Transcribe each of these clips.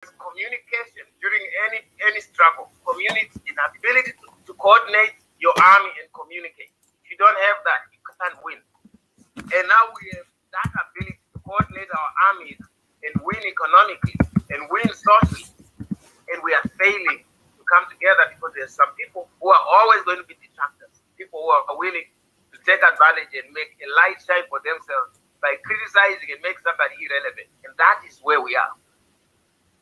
communication during any struggle, community inability to coordinate your army and communicate. If you don't have that, you can't win. And now we have that ability to coordinate our armies and win economically and win socially. And we are failing to come together because there's some people who are always going to be detractors, people who are willing to take advantage and make a light shine for themselves by criticizing and make somebody irrelevant. And that is where we are.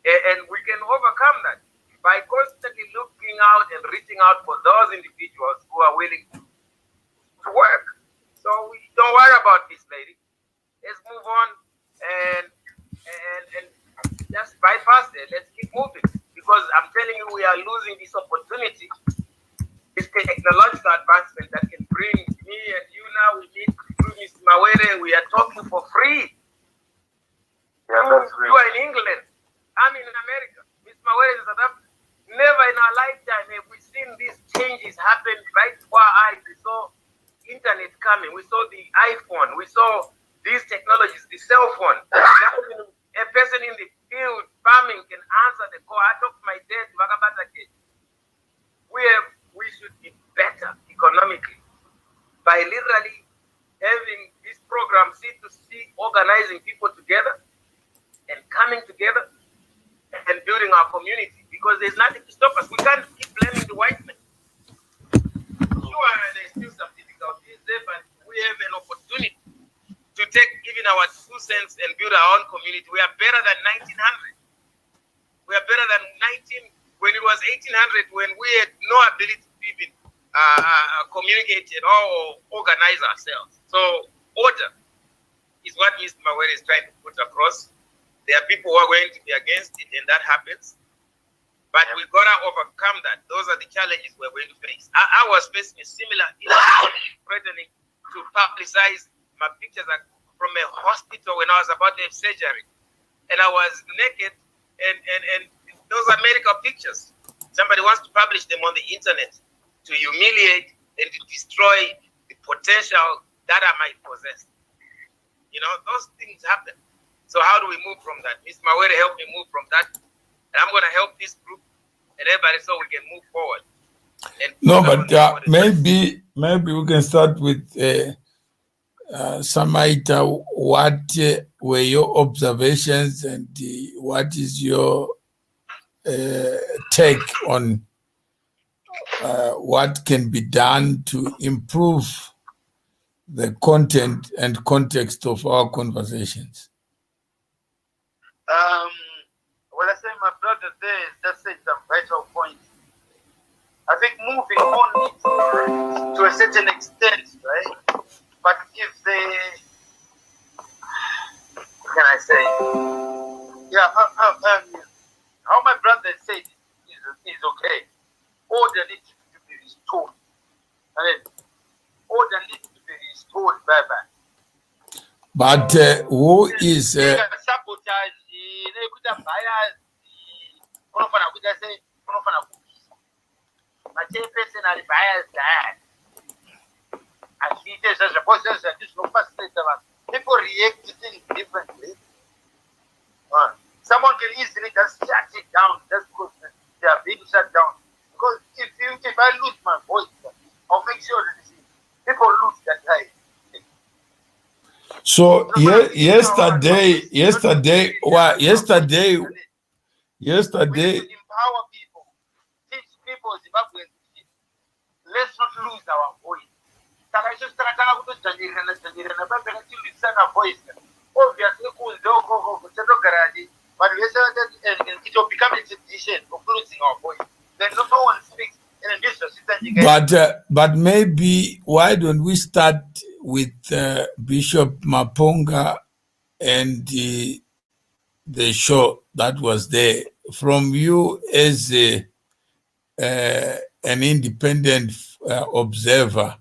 And we can overcome that by constantly looking out and reaching out for those individuals who are willing to work. So we don't worry about this lady. Let's move on and just bypass it. Let's keep moving. Because I'm telling you, we are losing this opportunity, this technological advancement that can bring me and you now. We meet through Mr. Mawere. We are talking for free. Yeah, that's real. You are in England. I'm in America. Mr. Mawere is in South Africa. Never in our lifetime have we seen these changes happen right before our eyes. We saw internet coming. We saw the iPhone. We saw these technologies, the cell phone. Now, a person in the field farming can answer the call. I talk to my dad. We should be better economically by literally having this program C2C, organizing people together and coming together and building our community, because there's nothing to stop us. We can't keep blaming the white men. Sure, there's still some difficulties there, but we have an opportunity to take even our 2 cents and build our own community. We are better than 1900. We are better than when it was 1800, when we had no ability to even communicate at all or organize ourselves. So order is what Mr. Mawere is trying to put across. There are people who are going to be against it, and that happens. But we're going to overcome that. Those are the challenges we're going to face. I was facing a similar threatening to publicize my pictures from a hospital when I was about to have surgery. And I was naked, and those are medical pictures. Somebody wants to publish them on the internet to humiliate and to destroy the potential that I might possess. You know, those things happen. So how do we move from that? Mr. Mawere helped me move from that. And I'm going to help this group and everybody so we can move forward. No, but maybe we can start with Samaita. What were your observations and what is your take on what can be done to improve the content and context of our conversations? What I say, my brother there just said some vital points. I think moving on to a certain extent, right? But if what can I say? Yeah, how my brother said is okay. Order needs to be restored. I mean, order needs to be restored, bye-bye. But who is sabotage? People react to things differently. Someone can easily just shut it down just because they are being shut down. Because if I lose my voice, I'll make sure that people lose that time. So yesterday, empower people, teach people Zimbabwean. Let's not lose our voice. Obviously, but it will become a tradition of losing our voice. Then no one speaks, and this is but maybe why don't we start with Bishop Maponga and the show that was there from you as an independent observer.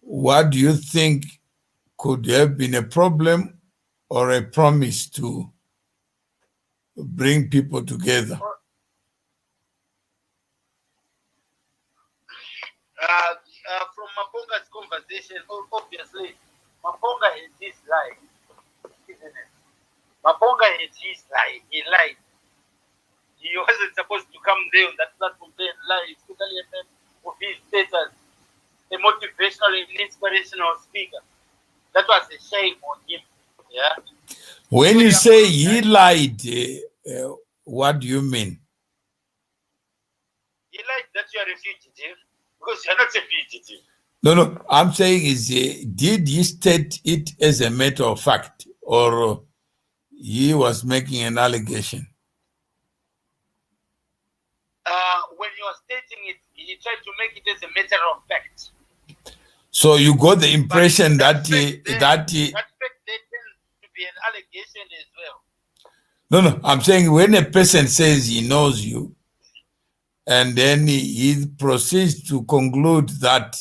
What do you think could have been a problem or a promise to bring people together? From Maponga's conversation, obviously, Maponga has his life, isn't it? Maponga has his life. He lied. wasn't supposed to come there on that platform there and lie, especially a man of his status, a motivational and inspirational speaker. That was a shame on him. Yeah. When you say he lied, what do you mean? He lied that you are a fugitive because you're not a fugitive. No, I'm saying is, did he state it as a matter of fact, or he was making an allegation? When you are stating it, he tried to make it as a matter of fact. So you got the impression But that that fact there tends to be an allegation as well. No, I'm saying when a person says he knows you, and then he proceeds to conclude that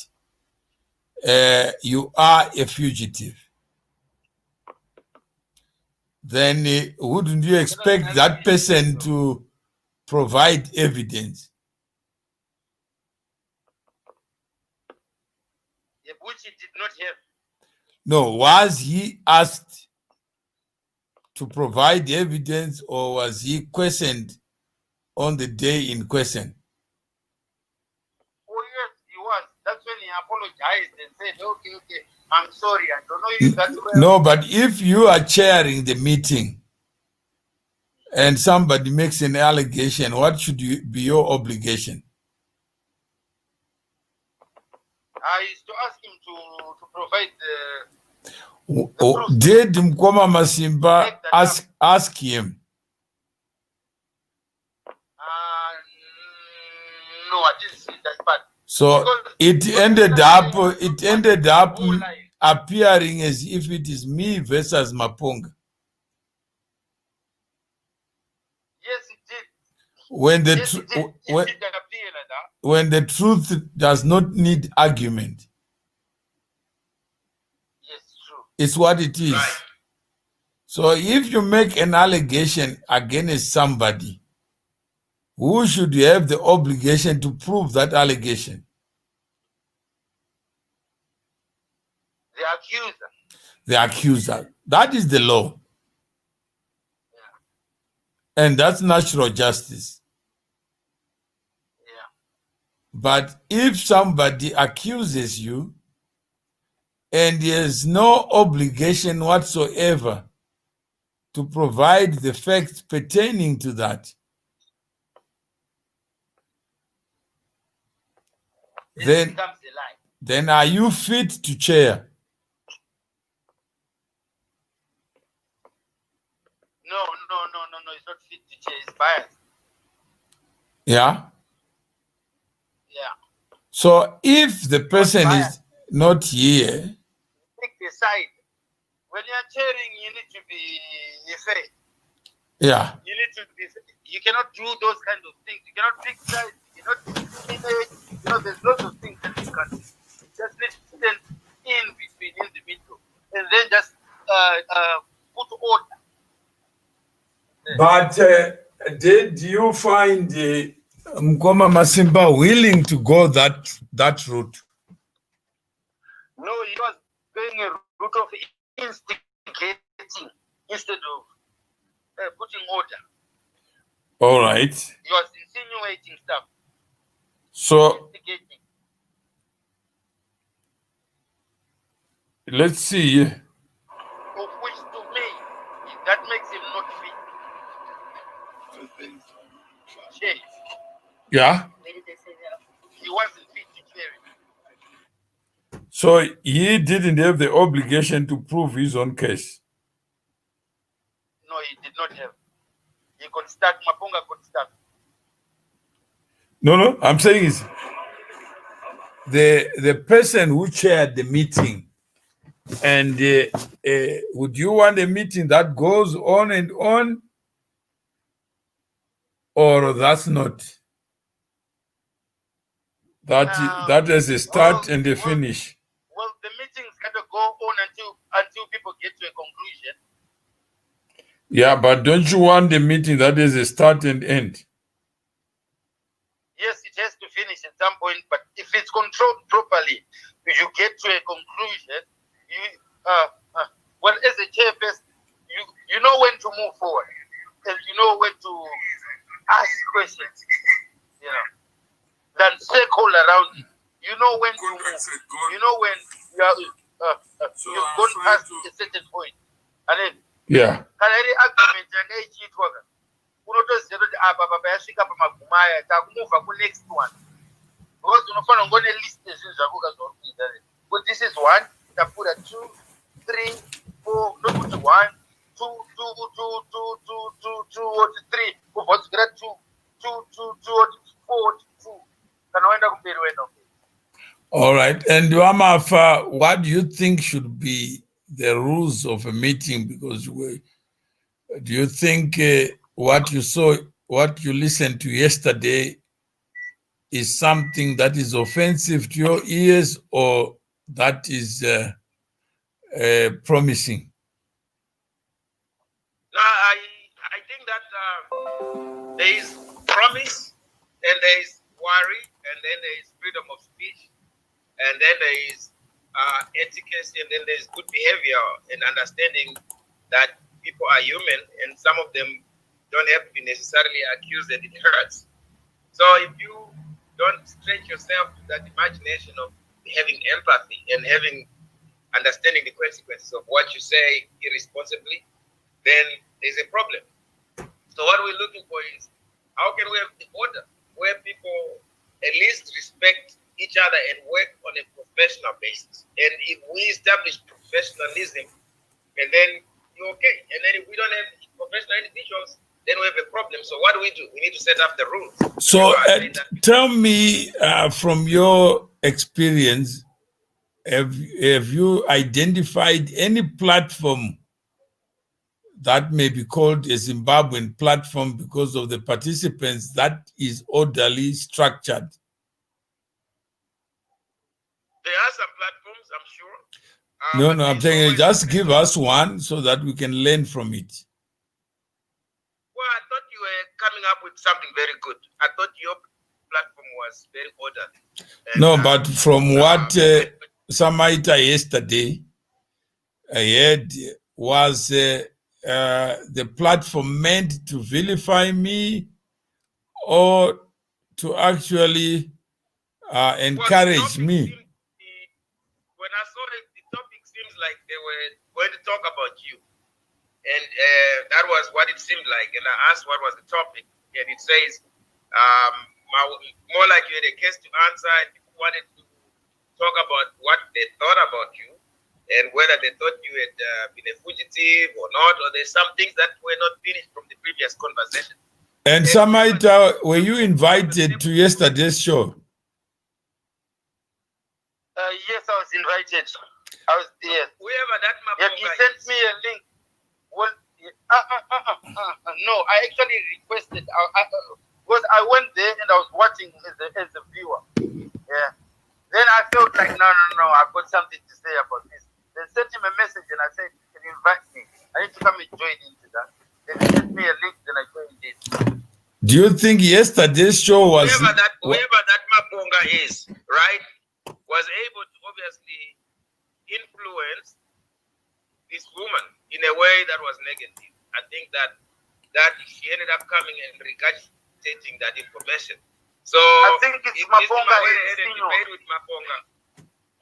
you are a fugitive, then wouldn't you expect that person to provide evidence? Yeah, which he did not have. No, was he asked to provide evidence, or was he questioned on the day in question? Oh yes, he was. That's when he apologized and said, okay, I'm sorry, I don't know you that well. No, but if you are chairing the meeting and somebody makes an allegation, what should be your obligation? I used to ask him to provide the proof. Did Mkoma Masimba ask him? No, I didn't see that part. So it ended up appearing as if it is me versus Mapunga. Yes, it did. When the Yes, it did. It did appear like that. When the truth does not need argument. Yes, true. It's what it is. Right. So if you make an allegation against somebody, who should have the obligation to prove that allegation? The accuser. The accuser. That is the law. Yeah. And that's natural justice. Yeah. But if somebody accuses you and he has no obligation whatsoever to provide the facts pertaining to that, then are you fit to chair? No, it's not fit to chair, it's biased. Yeah? Yeah. So if the person is not here, pick the side. When you're chairing, you need to be fair. Yeah. You need to be. You cannot do those kind of things. You cannot pick sides. You cannot. There's lots of things that you can do. You just need to stand in between, in the middle, and then just put order. But did you find Mkoma Masimba willing to go that route? No, he was going a route of instigating instead of putting order. All right. He was insinuating stuff. So instigating. Let's see. Of which to me, that makes him not fit. Yeah. He wasn't fit to chair it. So he didn't have the obligation to prove his own case. No, he did not have. He could start. Mapunga could start. No, I'm saying is the person who chaired the meeting, and would you want a meeting that goes on and on, or that's not? That is a start and a finish. Well, the meeting's got to go on until people get to a conclusion. Yeah, but don't you want the meeting that is a start and end? Yes, it has to finish at some point, but if it's controlled properly, if you get to a conclusion, well, as a chairperson, you know when to move forward, and you know when to ask questions, than circle around it. You know when to move. You know when you are, you've gone past a certain point. And then, kana iri argument yanga ichiitwa unotoziva kuti apa baba yasvika pamagumaya takumuvha kunext one, because unofanira kunge une list yezvinhu zvako ukazvauri kuita. But this is one, tapura 2, 3, 4, not kuti 1, 2, 2, 2, 2, 2, 2, 2, or 3, kubva kudzikira 2, 2, 2, 2, or 4, 2. Kana waenda kumberi waenda kumberi. All right. And Wamafa, what do you think should be the rules of a meeting? Because do you think what you saw, what you listened to yesterday is something that is offensive to your ears, or that is promising? No, I think that there is promise, and there is worry, and then there is freedom of speech, and then there is etiquette, and then there is good behavior and understanding that people are human, and some of them don't have to be necessarily accused that it hurts. So if you don't stretch yourself to that imagination of having empathy and having understanding the consequences of what you say irresponsibly, then there's a problem. So what we're looking for is, how can we have the order where people at least respect each other and work on a professional basis? And if we establish professionalism, and then you're okay. And then if we don't have professional individuals, then we have a problem. So what do? We need to set up the rules. So tell me, from your experience, have you identified any platform that may be called a Zimbabwean platform because of the participants that is orderly structured? There are some platforms, I'm sure. No, I'm saying just give us one so that we can learn from it. Well, I thought you were coming up with something very good. I thought your platform was very orderly. No, but from what Samaita yesterday I heard was the platform meant to vilify me or to actually encourage me? When I saw it, the topic seems like they were going to talk about you. And that was what it seemed like. And I asked what was the topic. And it says, more like you had a case to answer. And people wanted to talk about what they thought about you and whether they thought you had been a fugitive or not, or there's some things that were not finished from the previous conversation. And Samaita, were you invited to yesterday's show? Yes, I was invited. I was there. Whoever that he sent me a link. Well, no, I actually requested. Because I went there and I was watching as a viewer. Yeah. Then I felt like, no, I've got something to say about this. They sent him a message and I said, can you invite me? I need to come and join into that. Then he sent me a link and I joined it. Do you think yesterday's show was... Whoever that Maponga is, right, was able to obviously influence this woman in a way that was negative. I think that she ended up coming and regurgitating that information. So I think it's Maponga. Debate with Maponga.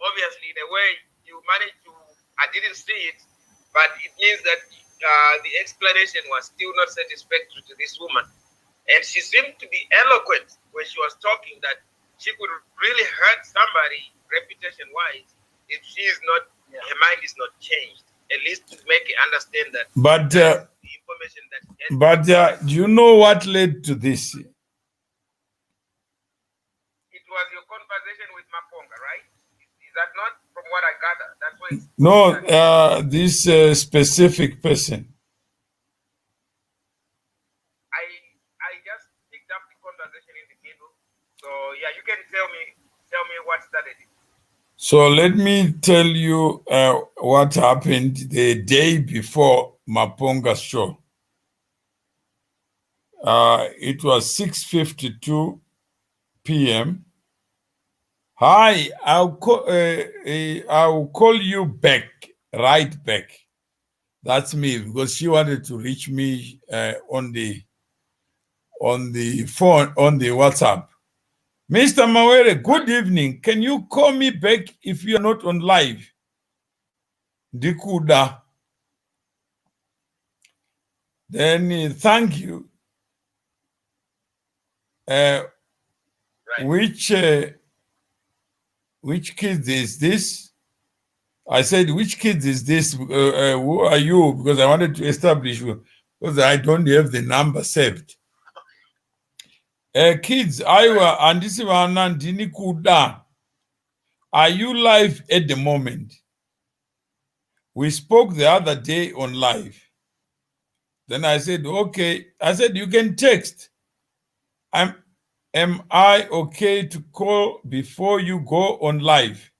Obviously, in a way, you managed to. I didn't see it, but it means that the explanation was still not satisfactory to this woman, and she seemed to be eloquent when she was talking that she could really hurt somebody reputation-wise if she is not. Yeah. Her mind is not changed. At least to make it understand that. But the information that. Do you know what led to this? It was your conversation with Maponga, right? Is that not from what I gather? That's why. No, this specific person. I just picked up the conversation in the middle. So yeah, you can tell me what started it. So let me tell you what happened the day before Maponga's show. It was 6:52 p.m. Hi, I'll call you back, right back. That's me, because she wanted to reach me on on the phone, on the WhatsApp. Mr. Mawere, good evening. Can you call me back if you are not on live? Dikuda. Then thank you. Right. Which kid is this? I said, which kid is this? Who are you? Because I wanted to establish you, because I don't have the number saved. Kids, Iowa and this one Nandini Kuda. Are you live at the moment? We spoke the other day on live. Then I said, okay. I said, you can text. Am I okay to call before you go on live?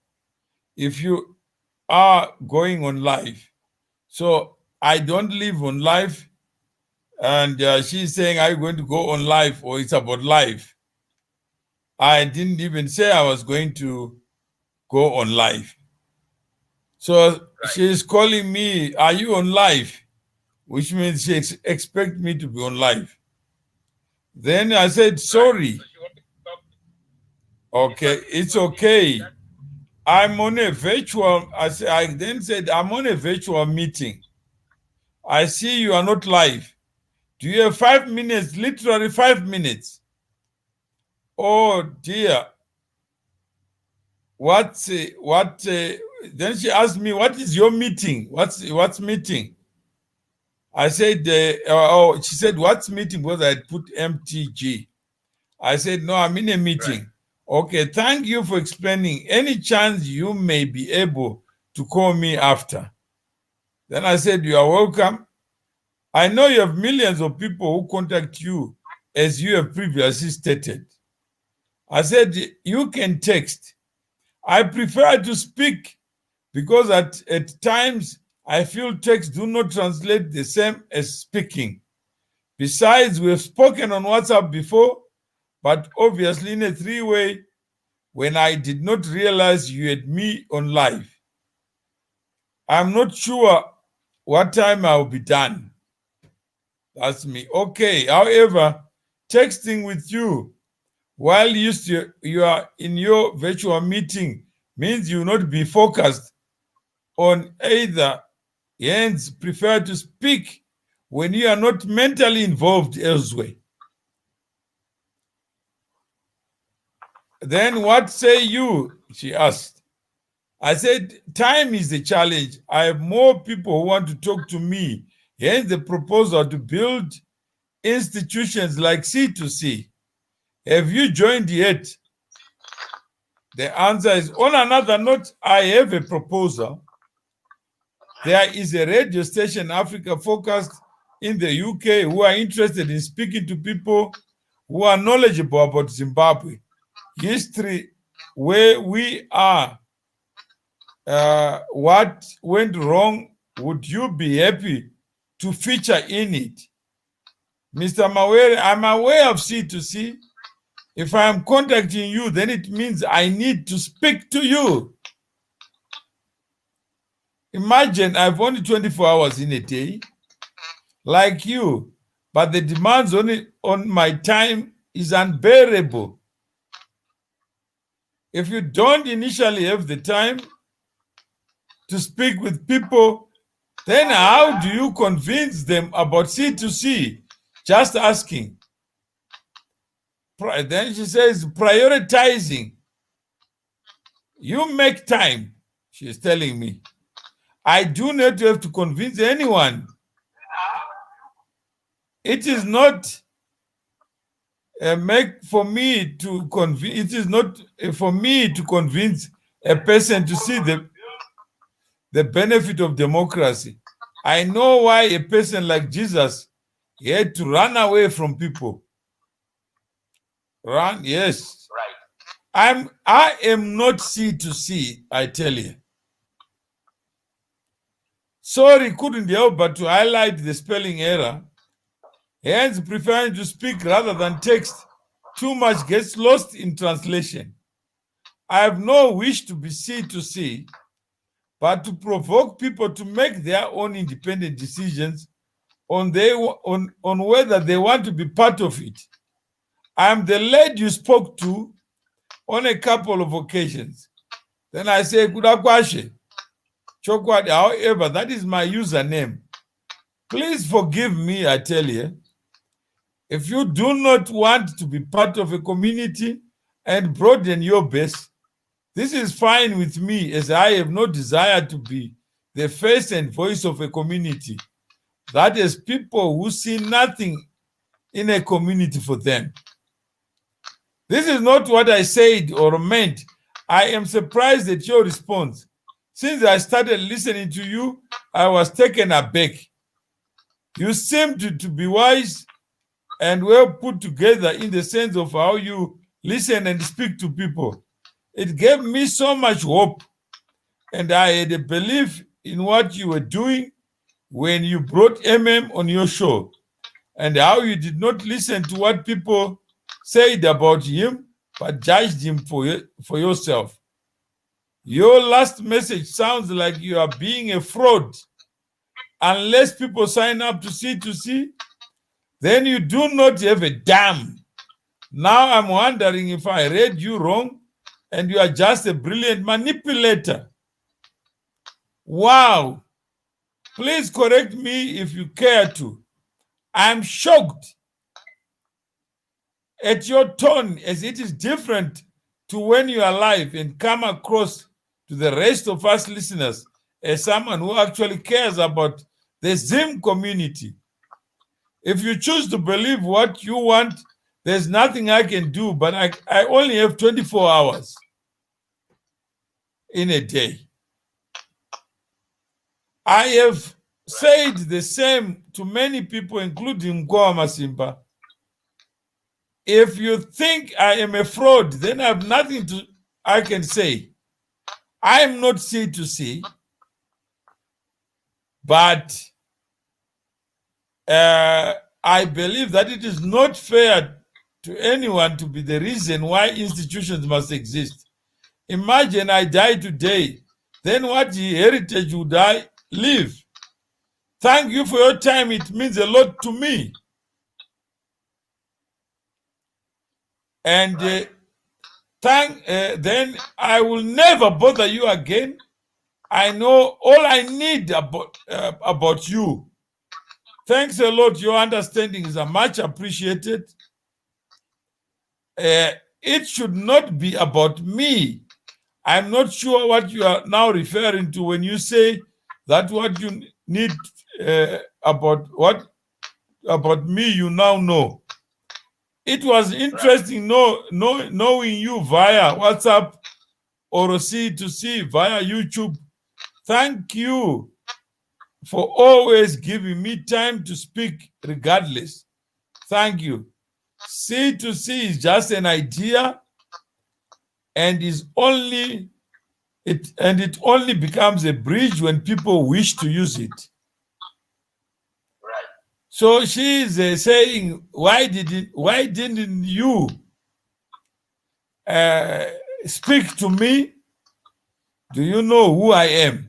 If you are going on live. So I don't live on live. And she's saying, are you going to go on live or it's about live? I didn't even say I was going to go on live. So she's calling me, are you on live? Which means she expects me to be on live. Then I said, sorry. Okay, it's okay. I'm on a virtual, I then said, I'm on a virtual meeting. I see you are not live. Do you have 5 minutes, literally 5 minutes? Oh dear. Then she asked me, what is your meeting? What's meeting? I said, she said, what's meeting? Because I had put MTG. I said, no, I'm in a meeting. Right. Okay, thank you for explaining. Any chance you may be able to call me after? Then I said, you are welcome. I know you have millions of people who contact you, as you have previously stated. I said, you can text. I prefer to speak because at times I feel text do not translate the same as speaking. Besides, we have spoken on WhatsApp before, but obviously in a three-way when I did not realize you had me on live. I'm not sure what time I'll be done. That's me. Okay, however, texting with you while you are in your virtual meeting means you will not be focused on either. Hence, prefer to speak when you are not mentally involved elsewhere. Then what say you? She asked. I said, time is the challenge. I have more people who want to talk to me. Hence the proposal to build institutions like C2C. Have you joined yet? The answer is, on another note, I have a proposal. There is a radio station, Africa Focused, in the UK, who are interested in speaking to people who are knowledgeable about Zimbabwe history, where we are, what went wrong. Would you be happy to feature in it? Mr. Mawere, I'm aware of C2C. If I'm contacting you, then it means I need to speak to you. Imagine I've only 24 hours in a day, like you, but the demands on my time is unbearable. If you don't initially have the time to speak with people, then how do you convince them about C2C? Just asking. Then she says, prioritizing. You make time, she's telling me. I do not have to convince anyone. It is not for me to convince a person to see the benefit of democracy. I know why a person like Jesus had to run away from people. Run, yes. Right. I am not C2C, I tell you. Sorry, couldn't help but to highlight the spelling error. Hence, preferring to speak rather than text. Too much gets lost in translation. I have no wish to be C2C, but to provoke people to make their own independent decisions on whether they want to be part of it. I'm the lady you spoke to on a couple of occasions. Then I say, Kudakwashe, Chokwadi. However, that is my username. Please forgive me, I tell you. If you do not want to be part of a community and broaden your base, this is fine with me, as I have no desire to be the face and voice of a community. That is people who see nothing in a community for them. This is not what I said or meant. I am surprised at your response. Since I started listening to you, I was taken aback. You seem to be wise and well put together in the sense of how you listen and speak to people. It gave me so much hope, and I had a belief in what you were doing when you brought on your show, and how you did not listen to what people said about him, but judged him for yourself. Your last message sounds like you are being a fraud. Unless people sign up to see, then you do not have a damn. Now I'm wondering if I read you wrong and you are just a brilliant manipulator. Wow. Please correct me if you care to. I'm shocked at your tone, as it is different to when you are live and come across to the rest of us listeners as someone who actually cares about the Zim community. If you choose to believe what you want, there's nothing I can do, but I only have 24 hours in a day. I have said the same to many people, including Mkoa Masimba. If you think I am a fraud, then I have nothing I can say. I am not C2C, but I believe that it is not fair to anyone to be the reason why institutions must exist. Imagine I die today, then what heritage would I leave? Thank you for your time. It means a lot to me. And then I will never bother you again. I know all I need about you. Thanks a lot. Your understanding is much appreciated. It should not be about me. I'm not sure what you are now referring to when you say that what you need about me you now know. It was interesting knowing you via WhatsApp or C2C via YouTube. Thank you for always giving me time to speak regardless. Thank you. C2C is just an idea, and it only becomes a bridge when people wish to use it. Right. So she is saying, why didn't you speak to me? Do you know who I am?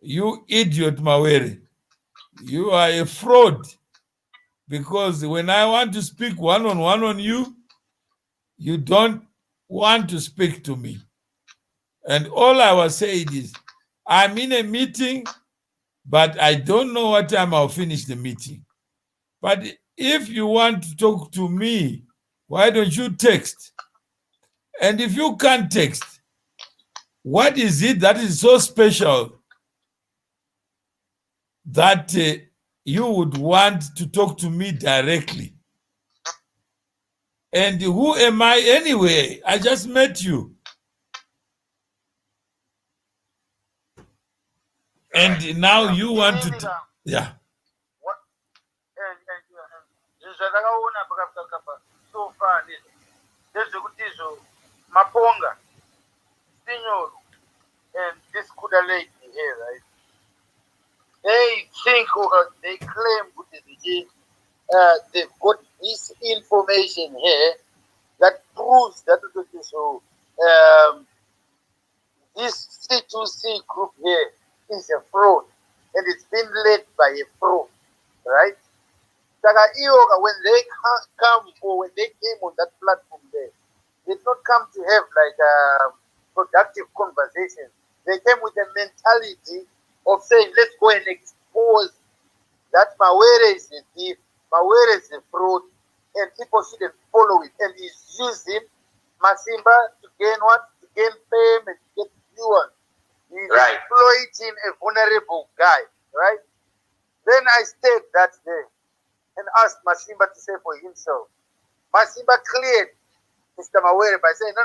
You idiot Mawere. You are a fraud, because when I want to speak one-on-one on you, you don't want to speak to me. And all I was saying is, I'm in a meeting, but I don't know what time I'll finish the meeting. But if you want to talk to me, why don't you text? And if you can't text, what is it that is so special that you would want to talk to me directly? And who am I anyway? I just met you. And now you want to... Yeah. What? So far, Maponga, Signor, and this Kuda lady here, right? They think they claim they've got this information here that proves that this C2C group here is a fraud, and it's been led by a fraud, right? When they come or when they came on that platform there, they did not come to have like a productive conversation. They came with a mentality of saying, let's go and expose that Mawere is a thief, Mawere is a fraud, and people shouldn't follow it. And he's using Masimba to gain what? To gain fame and to get viewers. He's exploiting a vulnerable guy, right? Then I stayed that day and asked Masimba to say for himself. Masimba cleared Mr. Mawere by saying, no,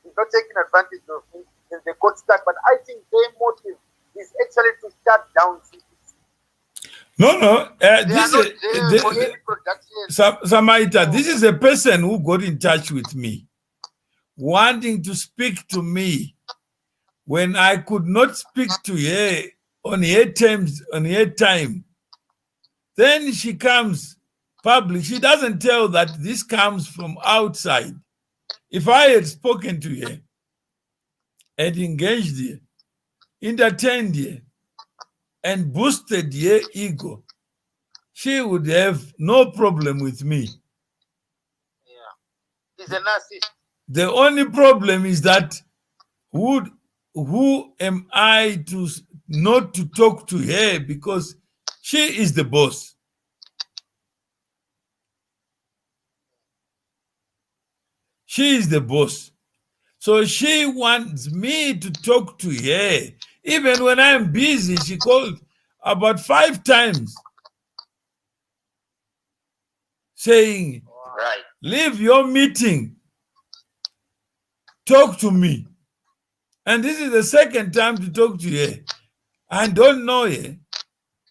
he's not taking advantage of me, and they got stuck. But I think their motive is actually to shut down cities. No. Samaita, this is a person who got in touch with me, wanting to speak to me when I could not speak to her on her terms, on her time. Then she comes public. She doesn't tell that this comes from outside. If I had spoken to her and engaged her, entertained her, and boosted her ego, she would have no problem with me. Yeah. He's a narcissist. The only problem is that who am I to not to talk to her, because she is the boss. She is the boss. So she wants me to talk to her. Even when I'm busy, she called about 5 times saying, leave your meeting, talk to me. And this is the second time to talk to her. I don't know her,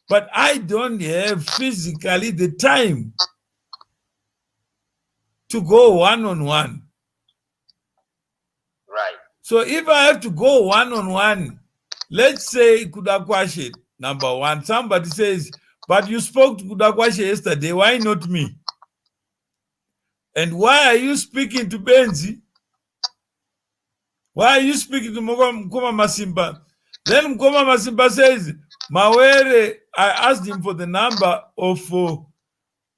but I don't have physically the time to go one-on-one. Right. So if I have to go one-on-one, let's say Kudakwashe, number one, somebody says, but you spoke to Kudakwashe yesterday, why not me? And why are you speaking to Benzi? Why are you speaking to Mkoma Masimba? Then Mkoma Masimba says, Mawere, I asked him for the number of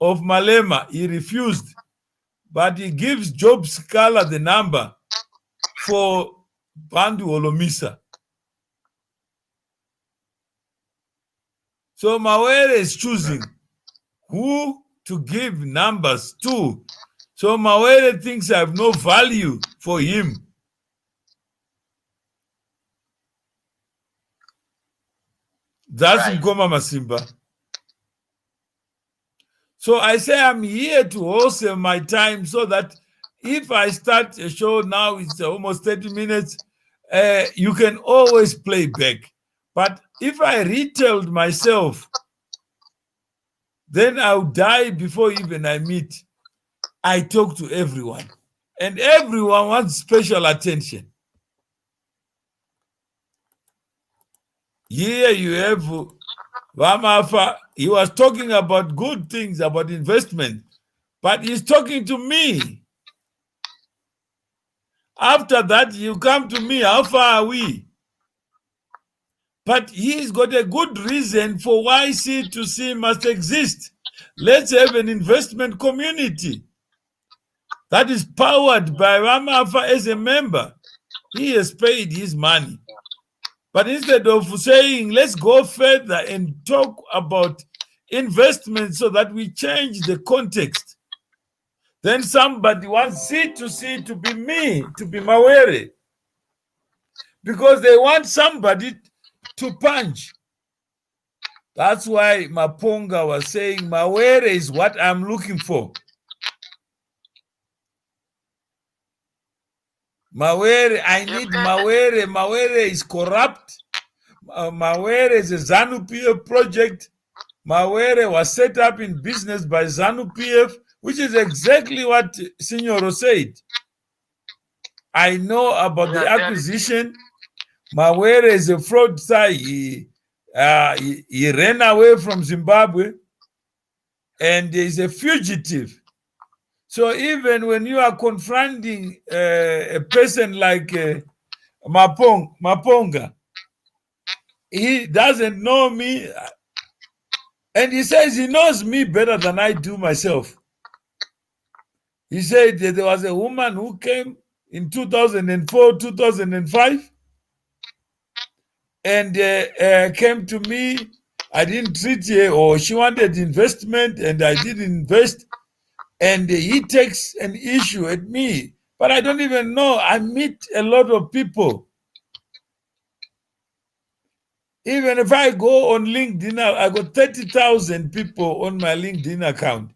Malema. He refused. But he gives Job Scala the number for Bandu Olomisa. So Mawere is choosing who to give numbers to. So Mawere thinks I have no value for him. That's Mkoma Masimba. So I say I'm here to host my time so that if I start a show now, it's almost 30 minutes, you can always play back. But if I retailed myself, then I'll die before even I meet. I talk to everyone. And everyone wants special attention. Here you have Vamafa. He was talking about good things, about investment, but he's talking to me. After that, you come to me, how far are we? But he's got a good reason for why C2C must exist. Let's have an investment community that is powered by Ramafa as a member. He has paid his money. But instead of saying, let's go further and talk about investment so that we change the context, then somebody wants C2C to be me, to be Mawere. Because they want somebody to punch. That's why Maponga was saying, Mawere is what I'm looking for. Mawere, I need Mawere. Mawere is corrupt. Mawere is a ZANU-PF project. Mawere was set up in business by ZANU-PF, which is exactly what Signoro said. I know about the acquisition. Mawere is a fraudster. He ran away from Zimbabwe and is a fugitive. So even when you are confronting a person like Maponga, he doesn't know me. And he says he knows me better than I do myself. He said that there was a woman who came in 2004, 2005, and came to me. I didn't treat her, or she wanted investment, and I didn't invest. And he takes an issue at me. But I don't even know. I meet a lot of people. Even if I go on LinkedIn, I got 30,000 people on my LinkedIn account.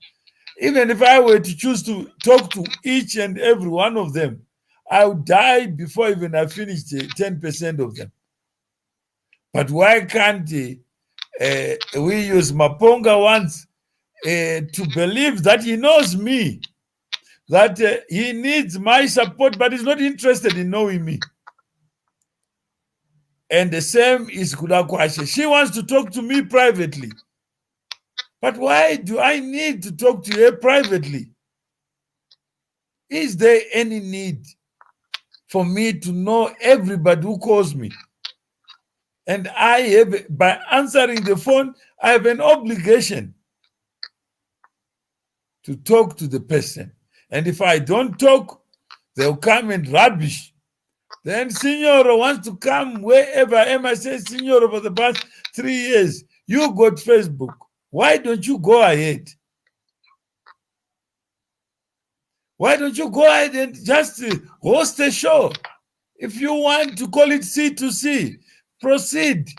Even if I were to choose to talk to each and every one of them, I would die before even I finished 10% of them. But why can't we use Maponga once to believe that he knows me, that he needs my support, but he's not interested in knowing me? And the same is Kudakwashe. She wants to talk to me privately. But why do I need to talk to her privately? Is there any need for me to know everybody who calls me? And I have, by answering the phone, I have an obligation to talk to the person. And if I don't talk, they'll come and rubbish. Then Signor wants to come wherever I am. I say, Signor, for the past 3 years, you got Facebook. Why don't you go ahead? Why don't you go ahead and just host a show? If you want to call it C2C, proceed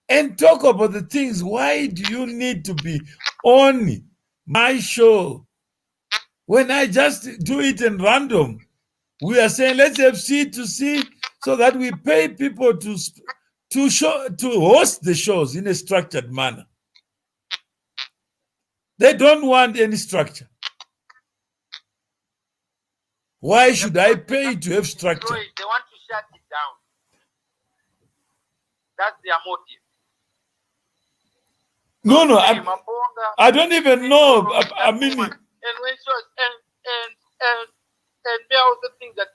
and talk about the things. Why do you need to be on my show when I just do it in random? We are saying let's have C2C so that we pay people to host the shows in a structured manner. They don't want any structure. Why should I pay to have structure? They want to shut it down. That's their motive. No, I don't even know. I mean, and when she was, and me, I also think that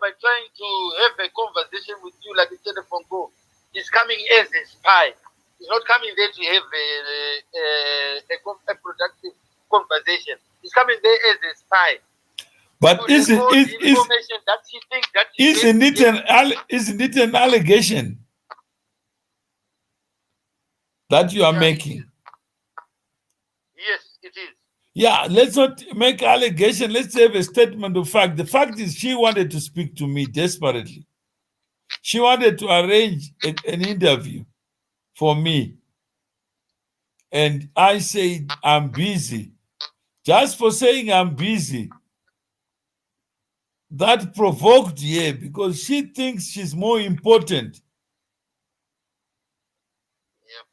by trying to have a conversation with you like a telephone call, he's coming as a spy. He's not coming there to have a productive conversation. He's coming there as a spy. But isn't it an allegation that you are making? Yes, it is. Yeah, let's not make allegation. Let's have a statement of fact. The fact is she wanted to speak to me desperately. She wanted to arrange an interview for me. And I said, I'm busy. Just for saying I'm busy, that provoked her because she thinks she's more important. Yeah.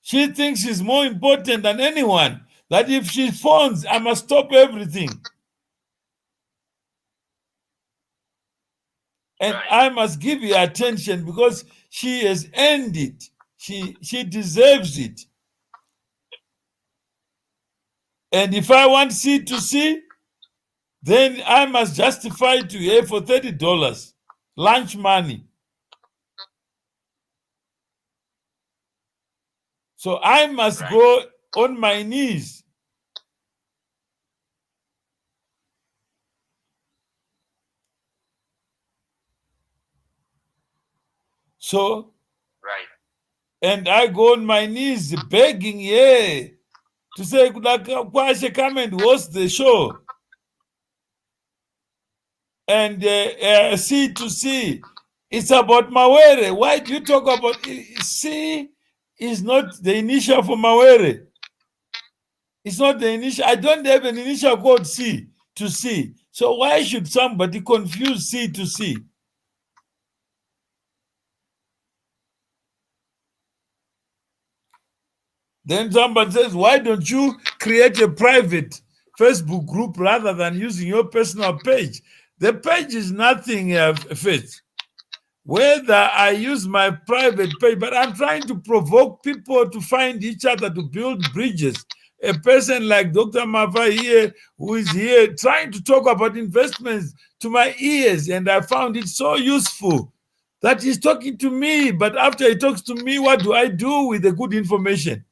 She thinks she's more important than anyone. That if she phones, I must stop everything. And right. I must give her attention because she has earned it. She deserves it. And if I want C2C, then I must justify to her for $30 lunch money. So I must go on my knees. So, and I go on my knees begging her to say, Kwashe, come and host the show. And C2C, it's about Mawere. Why do you talk about C? Is not the initial for Mawere. It's not the initial. I don't have an initial code C to C. So why should somebody confuse C to C? Then somebody says, why don't you create a private Facebook group rather than using your personal page? The page is nothing, Faith. Whether I use my private page, but I'm trying to provoke people to find each other, to build bridges. A person like Dr. Mava here, who is here trying to talk about investments to my ears, and I found it so useful that he's talking to me, but after he talks to me, what do I do with the good information?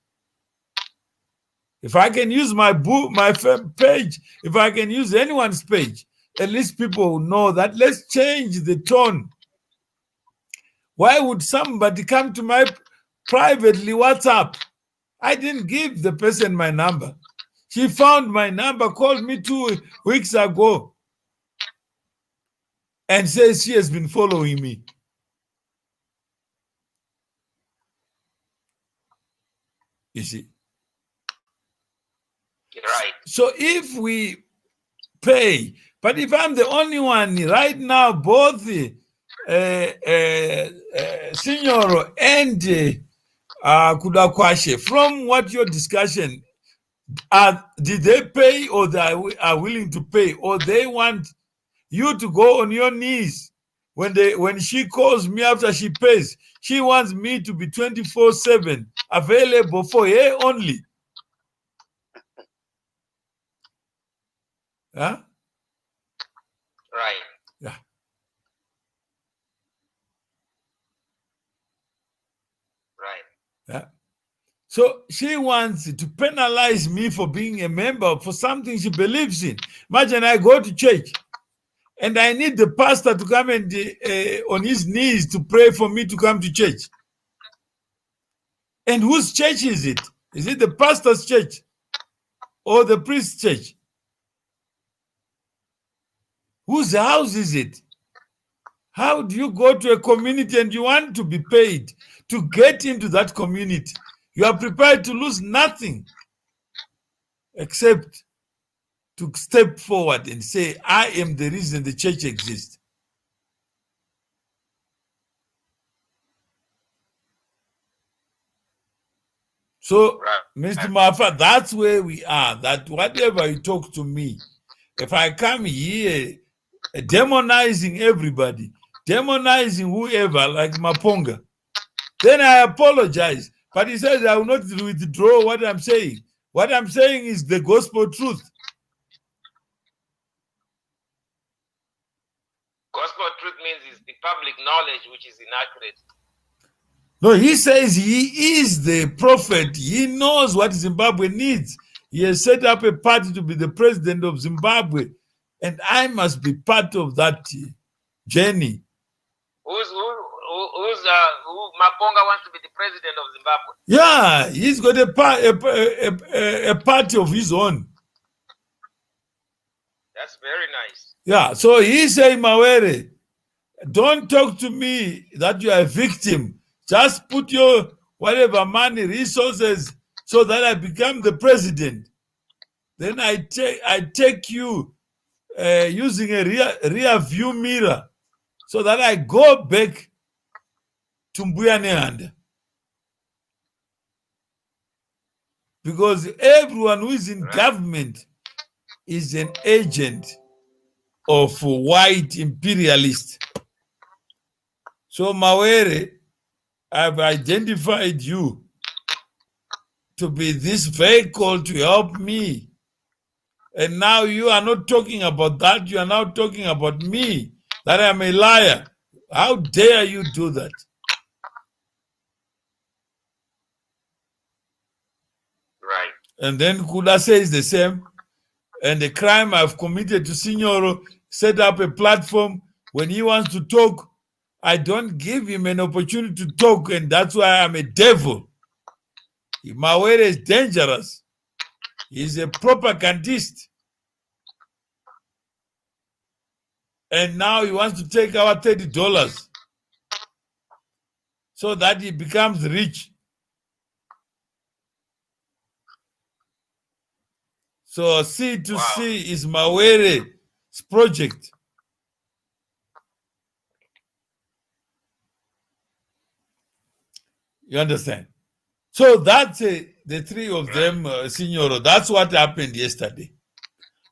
If I can use my book, my page, if I can use anyone's page, at least people will know that. Let's change the tone. Why would somebody come to my privately WhatsApp? I didn't give the person my number. She found my number, called me 2 weeks ago, and says she has been following me. You see? Right. So if we pay, but if I'm the only one right now, both Signor and Kudakwashe, from what your discussion, did they pay, or they are willing to pay, or they want you to go on your knees when she calls me after she pays? She wants me to be 24/7 available for her only. Huh? Right. Yeah. Right. Yeah. So she wants to penalize me for being a member for something she believes in. Imagine I go to church and I need the pastor to come and on his knees to pray for me to come to church. And whose church is it? Is it the pastor's church or the priest's church? Whose house is it? How do you go to a community and you want to be paid to get into that community? You are prepared to lose nothing except to step forward and say, I am the reason the church exists. So, Right. Mr. Mafa, that's where we are. That whatever you talk to me, if I come here demonizing everybody, demonizing whoever, like Maponga, then I apologize. But he says I will not withdraw what I'm saying. What I'm saying is the gospel truth. Gospel truth means it's the public knowledge which is inaccurate. No, he says he is the prophet. He knows what Zimbabwe needs. He has set up a party to be the president of Zimbabwe. And I must be part of that journey. Who Maponga wants to be the president of Zimbabwe? Yeah, he's got a party of his own. That's very nice. Yeah, so he saying, Mawere, don't talk to me that you are a victim. Just put your whatever money, resources, so that I become the president. Then I take you using a rear view mirror so that I go back to Mbuyanehanda. Because everyone who is in government is an agent of white imperialists. So Mawere, I've identified you to be this vehicle to help me. And now you are not talking about that. You are now talking about me, that I'm a liar. How dare you do that? Right. And then Kuda says the same. And the crime I've committed to Signoro, set up a platform. When he wants to talk, I don't give him an opportunity to talk, and that's why I'm a devil. Mawere is dangerous. He's a propagandist. And now he wants to take our $30 so that he becomes rich. So C2C is Mawere's project. You understand? So that's the three of them, Signoro. That's what happened yesterday.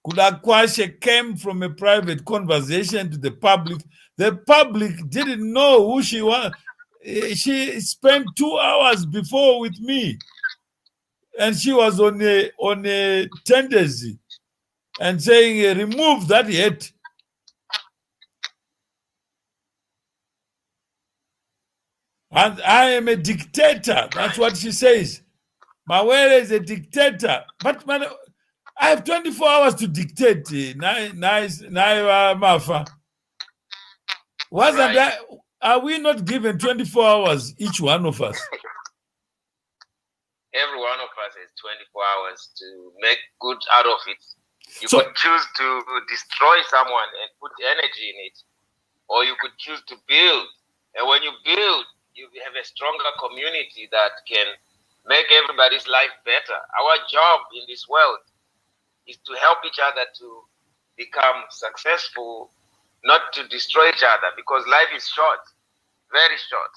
Kudakwashe came from a private conversation to the public. The public didn't know who she was. She spent 2 hours before with me, and she was on a tendency and saying, remove that head. And I am a dictator. That's what she says. Mawere is a dictator. But man, I have 24 hours to dictate. Nice, Mafa. Wasn't that? Are we not given 24 hours, each one of us? Every one of us has 24 hours to make good out of it. You So- could choose to destroy someone and put energy in it, or you could choose to build. And when you build, you have a stronger community that can make everybody's life better. Our job in this world is to help each other to become successful, not to destroy each other, because life is short, very short.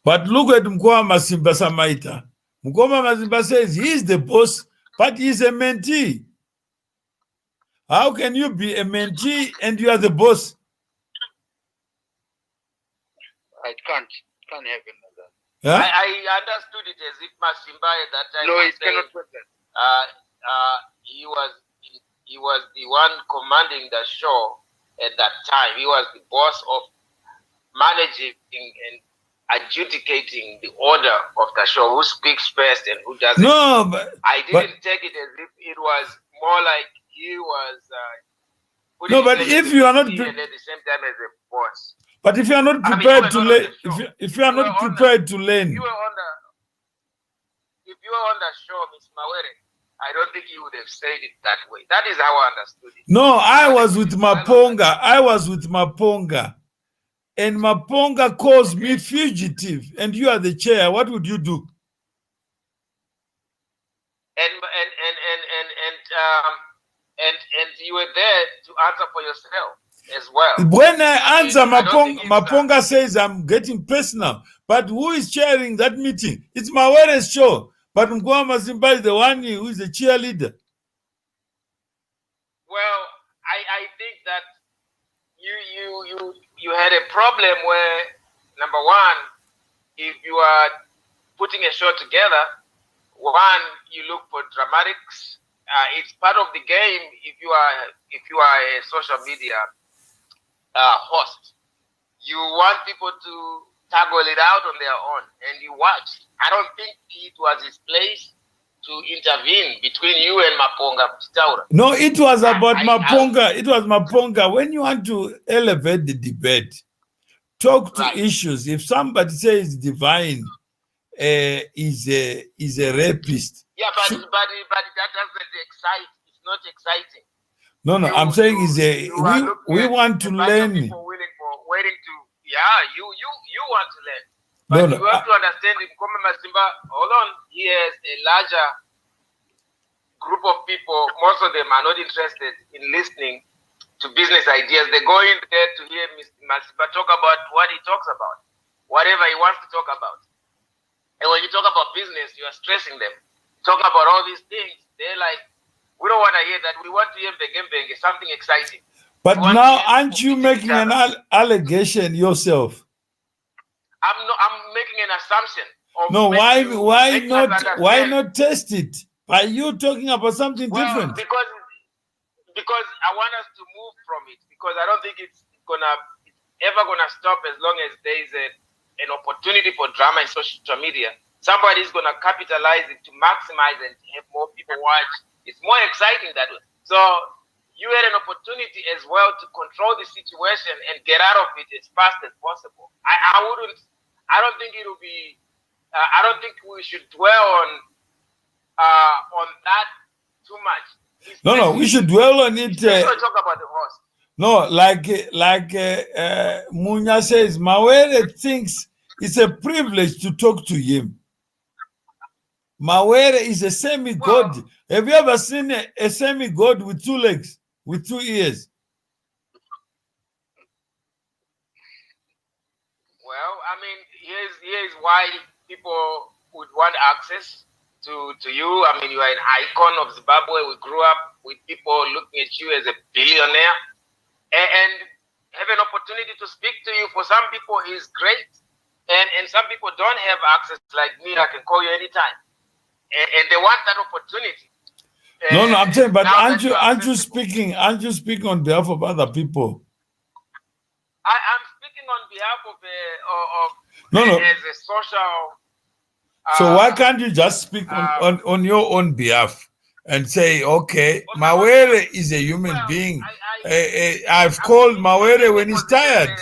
But look at Mkoma Masimba Samaita. Mkoma Masimba says he is the boss, but he's a mentee. How can you be a mentee and you are the boss? It can't happen like that. Huh? I understood it as if Masimba at that time No, was it cannot saying, happen. he was the one commanding the show at that time. He was the boss of managing and adjudicating the order of the show, who speaks first and who doesn't. No, but I didn't take it as if it was more like he was putting No, but himself if as you a are not mentee pre- and at the same time as a boss. but if you are not I mean, prepared you to were not learn, on the show. if you are You were not on the- prepared to learn, If you were on the show, Miss Mawere, I don't think you would have said it that way. That is how I understood it. no, I But was if with you develop Maponga. I was with Maponga. And Maponga calls me fugitive, and you are the chair. What would you do? and you were there to answer for yourself as well. When I answer, I don't think it's, Maponga says I'm getting personal. But who is chairing that meeting? It's Mawere's show. But Mkoma Masimba is the one who is the cheerleader. Well, I think that you had a problem where, number one, if you are putting a show together, one, you look for dramatics. It's part of the game. If you are a social media host, you want people to tackle it out on their own, and you watch. I don't think it was his place to intervene between you and Maponga Staura. No, it was about I- Maponga. It was Maponga. When you want to elevate the debate, talk to Right. issues. If somebody says Divine is a rapist, Yeah, but that doesn't excite. It's not exciting. no, I'm saying we want to a bunch of learn. people waiting to. Yeah, you want to learn. No, But no, you have to understand, if Mkoma Masimba, hold on, he has a larger group of people. Most of them are not interested in listening to business ideas. They go in there to hear Mr. Masimba talk about what he talks about, whatever he wants to talk about. And when you talk about business, you are stressing them. Talk about all these things. They're like, we don't want to hear that. We want to hear Benge, something exciting. But We want now, to hear aren't you competing making each an other. allegation yourself? I'm making an assumption. Of No, making why us understand. not test it? By you talking about something Well, different? because I want us to move from it. Because I don't think it's ever gonna stop as long as there is an opportunity for drama in social media. Somebody's gonna capitalize it to maximize and have more people watch. It's more exciting that way. So you had an opportunity as well to control the situation and get out of it as fast as possible. I don't think it will be. I don't think we should dwell on that too much. No, we should dwell on it. Talk about the host. No, like Munya says, Mawere thinks it's a privilege to talk to him. Mawere is a semi-god. Well, Have you ever seen a semi-god with 2 legs, with 2 ears? Well, I mean, here's why people would want access to you. I mean, you are an icon of Zimbabwe. We grew up with people looking at you as a billionaire, and have an opportunity to speak to you. For some people, is great, and some people don't have access. Like me, I can call you anytime, and they want that opportunity. No, I'm saying, but Now aren't that you speaking on behalf of other people? I'm speaking on behalf behalf of No. as a social. So why can't you just speak on your own behalf and say, okay, Mawere is a human being. I've called Mawere when he's tired. I'm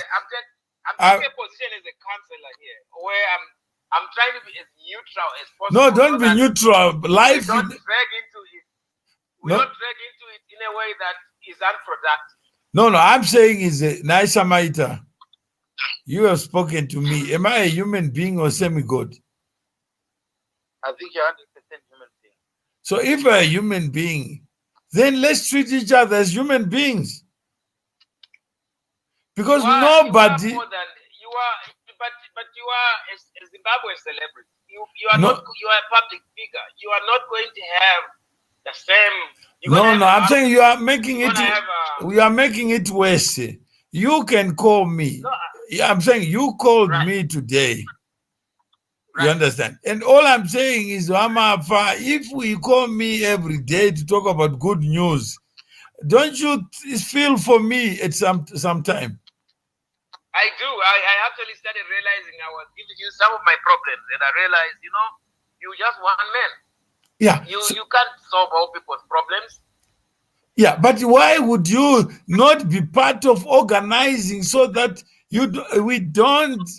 taking a position as a counselor here, where I'm trying to be as neutral as possible. No, don't be neutral. Life. We don't drag into it. We don't drag into it in a way that is unproductive. No, I'm saying is a nice Amaita. You have spoken to me. Am I a human being or semi-god? I think you're 100% human being. So if we're a human being, then let's treat each other as human beings. Because nobody. You are, but you are a Zimbabwean celebrity. You are not. You are a public figure. You are not going to have the same. No. I'm saying you are making it. We are making it worse. You can call me. No, I'm saying you called me today. You understand? And all I'm saying is, Amafa, if we call me every day to talk about good news, don't you feel for me at some time? I do. I actually started realizing I was giving you some of my problems, and I realized, you just one man. Yeah. You can't solve all people's problems. Yeah, but why would you not be part of organizing so that we don't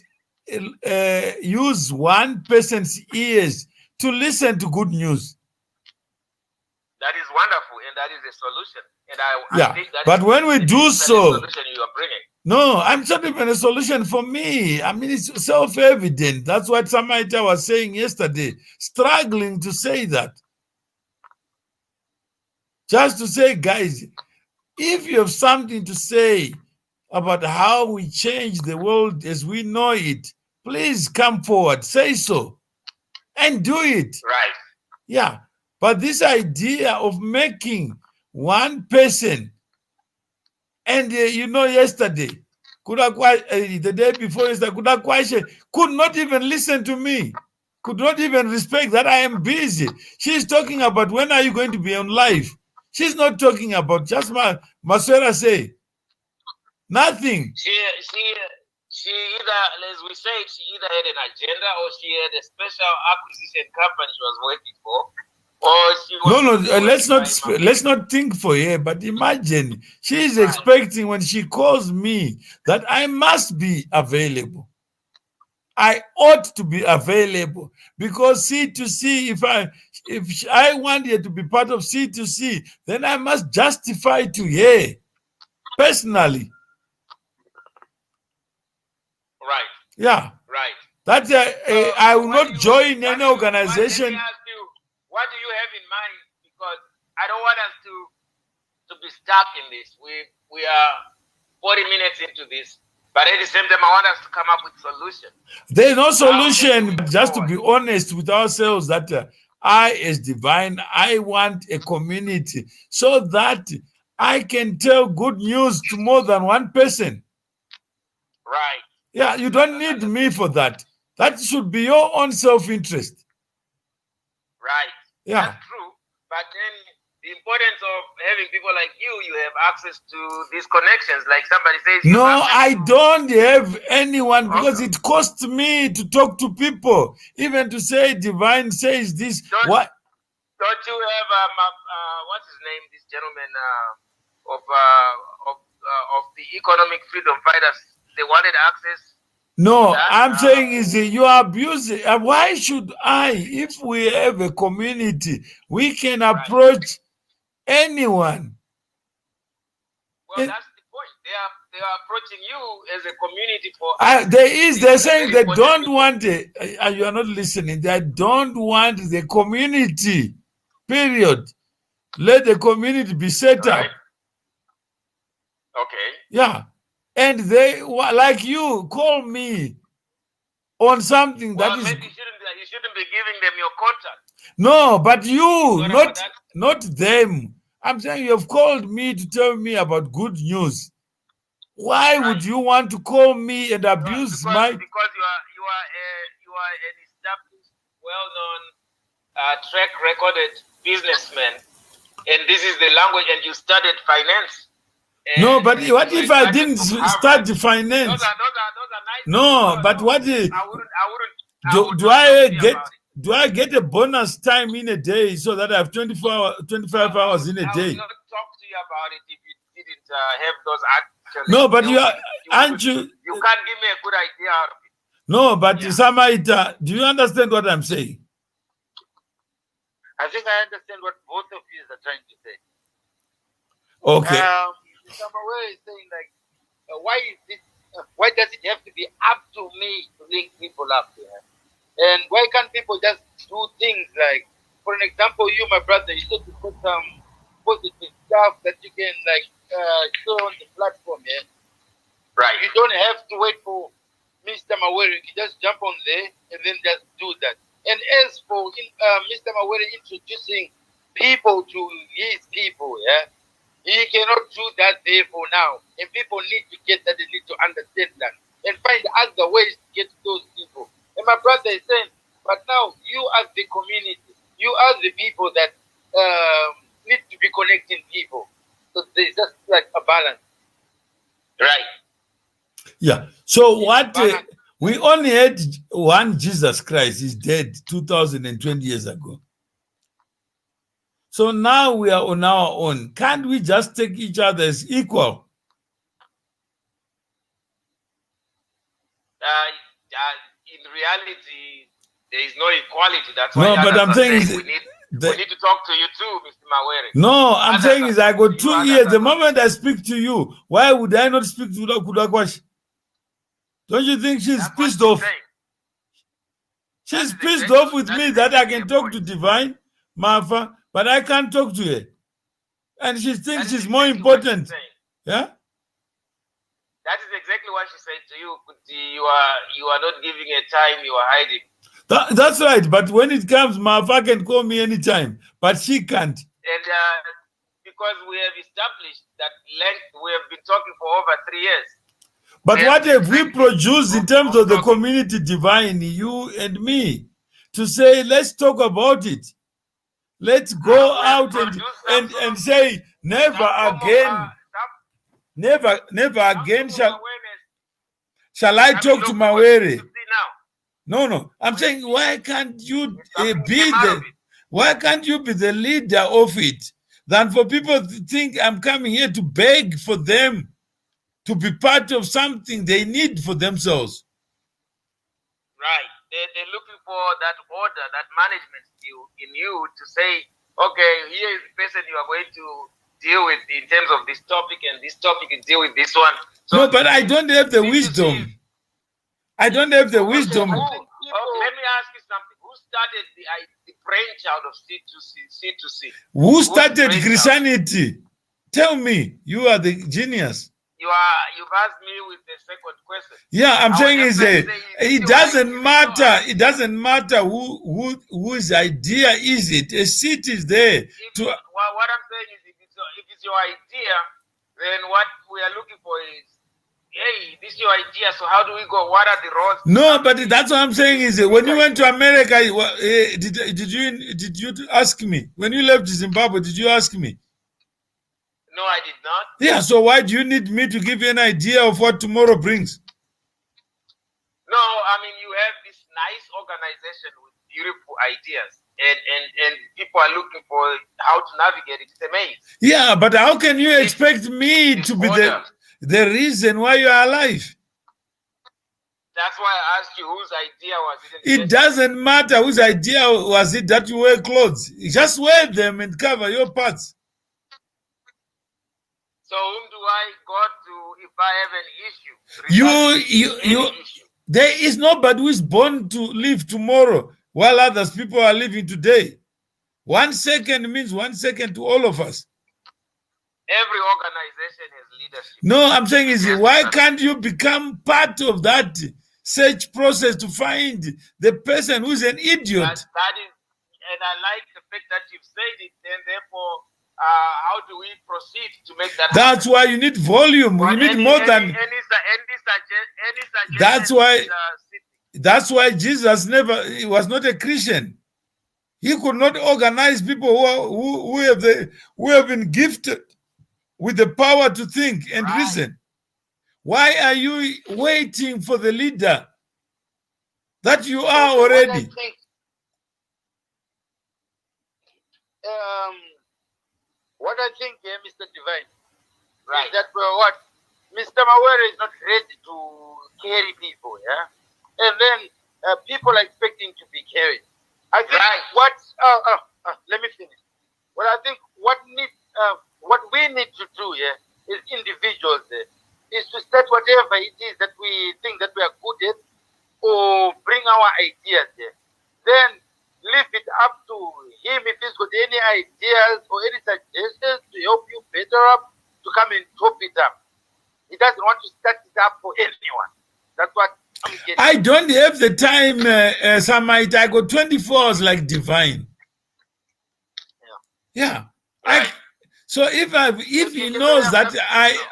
use one person's ears to listen to good news? That is wonderful, and that is a solution. And I think that but when we do so, solution you are bringing. No, I'm not even a solution for me. I mean, it's self-evident. That's what Samaita was saying yesterday, struggling to say that. Just to say, guys, if you have something to say about how we change the world as we know it, please come forward, say so, and do it. Right. Yeah. But this idea of making one person, and yesterday, the day before yesterday, could not even listen to me, could not even respect that I am busy. She's talking about when are you going to be on live. She's not talking about just Maswera say. Nothing. She either, as we say, she either had an agenda or she had a special acquisition company she was working for. Let's not think for her, but imagine she is expecting when she calls me that I must be available. I ought to be available because C2C, if I want her to be part of C2C, then I must justify to her personally. Right. Yeah. Right. That's I will not join any organization. Let me ask you, what do you have in mind? Because I don't want us to be stuck in this. We are 40 minutes into this, but at the same time, I want us to come up with solution. There's no solution, but just to be honest with ourselves that I, as divine, I want a community so that I can tell good news to more than one person. Right. Yeah, you don't need me for that. That should be your own self-interest. Right. Yeah. That's true. But then the importance of having people like you have access to these connections. Like somebody says. No, I don't have anyone because it costs me to talk to people. Even to say divine says this. What? Don't you have what's his name? This gentleman of the economic freedom fighters. They wanted access. No, I'm saying is you are abusing. Why should I? If we have a community, we can approach anyone. Well, that's the point. They are approaching you as a community for. They're saying they don't want it. You are not listening. They don't want the community. Period. Let the community be set up. Okay. Yeah. And they, like you, call me on something that is. Maybe you shouldn't be giving them your contact. No, but you, not them. I'm saying you have called me to tell me about good news. Why would you want to call me and abuse my? Because you are an established, well-known, track-recorded businessman, and this is the language, and you studied finance. No, but what if I didn't start the finance? Those are nice. No, but what is, do I get a bonus time in a day so that I have 25 hours in a day? I will not talk to you about it if you didn't have those actually. No, but aren't you? You can't give me a good idea out of it. No, but Samaita, do you understand what I'm saying? I think I understand what both of you are trying to say. Okay. Somewhere is saying like, why does it have to be up to me to link people up here? And why can't people just do things like, for an example, you, my brother, you should put some positive stuff that you can like show on the platform here. Right. You don't have to wait for Mr. Mawere. You just jump on there and then just do that. And as for Mr. Mawere introducing people to his people, he cannot do that there for now. And people need to get that, they need to understand that and find other ways to get to those people. And my brother is saying, but now you as the community, you are the people that need to be connecting people. So there's just like a balance. Right. Yeah. So what we only had one Jesus Christ is dead 2020 years ago. So now we are on our own. Can't we just take each other as equal? In reality, there is no equality. That's why. No, but I'm saying we need to talk to you too, Mr. Mawere. No, I'm saying is I got 2 years. The moment I speak to you, why would I not speak to Kudakwash? Don't you think she's pissed off? She's pissed off with me that I can talk to Divine, Martha, but I can't talk to her. And she thinks she's more important. Yeah? That is exactly what she said to you. You are not giving her time, you are hiding. That's right, but when it comes, Martha can call me anytime, but she can't. And because we have established that length, we have been talking for over 3 years. But what have we produced in terms of the community, Divine, you and me, to say, let's talk about it. Let's go out and say, never again, never again shall I talk to Mawere. No. I'm saying, why can't you why can't you be the leader of it? Than for people to think I'm coming here to beg for them to be part of something they need for themselves. Right. They're looking for that order, that management skill in you to say, okay, here is the person you are going to deal with in terms of this topic, and this topic is deal with this one. So no, but I don't have the wisdom. I don't have the wisdom. Let me ask you something. Who started the brainchild of C2C? Who started Christianity? Tell me. You are the genius. You've asked me with the second question. Yeah, I'm saying it doesn't matter. It doesn't matter whose idea is it. A seat is there. What I'm saying is, if it's your idea, then what we are looking for is, hey, this is your idea. So how do we go? What are the roads? No, but that's what I'm saying is, when you went to America, did you ask me? When you left Zimbabwe, did you ask me? No, I did not. Yeah, so why do you need me to give you an idea of what tomorrow brings? No, I mean, you have this nice organization with beautiful ideas, and people are looking for how to navigate it. It's amazing. Yeah, but how can you expect me to be the reason why you are alive? That's why I asked you whose idea was it. It doesn't matter whose idea was it that you wear clothes. Just wear them and cover your parts. So whom do I go to if I have an issue? There is nobody who is born to live tomorrow while others people are living today. 1 second means 1 second to all of us. Every organization has leadership. No, I'm saying is, why can't you become part of that search process to find the person who's an idiot? That is, and I like the fact that you've said it, and therefore, how do we proceed to make that happen? That's why you need volume. You need more than. That's why Jesus he was not a Christian. He could not organize people who have been gifted with the power to think and Right. reason. Why are you waiting for the leader that you are already? What I think, Mr. Divine, right, is that what Mr. Mawere is not ready to carry people, yeah, and then people are expecting to be carried. I think let me finish. Well, I think what we need to do here is individuals is to start whatever it is that we think that we are good at, or bring our ideas there. Then leave it up to him if he's got any ideas or any suggestions to help you better up, to come and top it up. He doesn't want to start it up for anyone. That's what I'm getting. I don't have the time, Samite. I got 24 hours like Divine. Yeah. Right. So if he knows that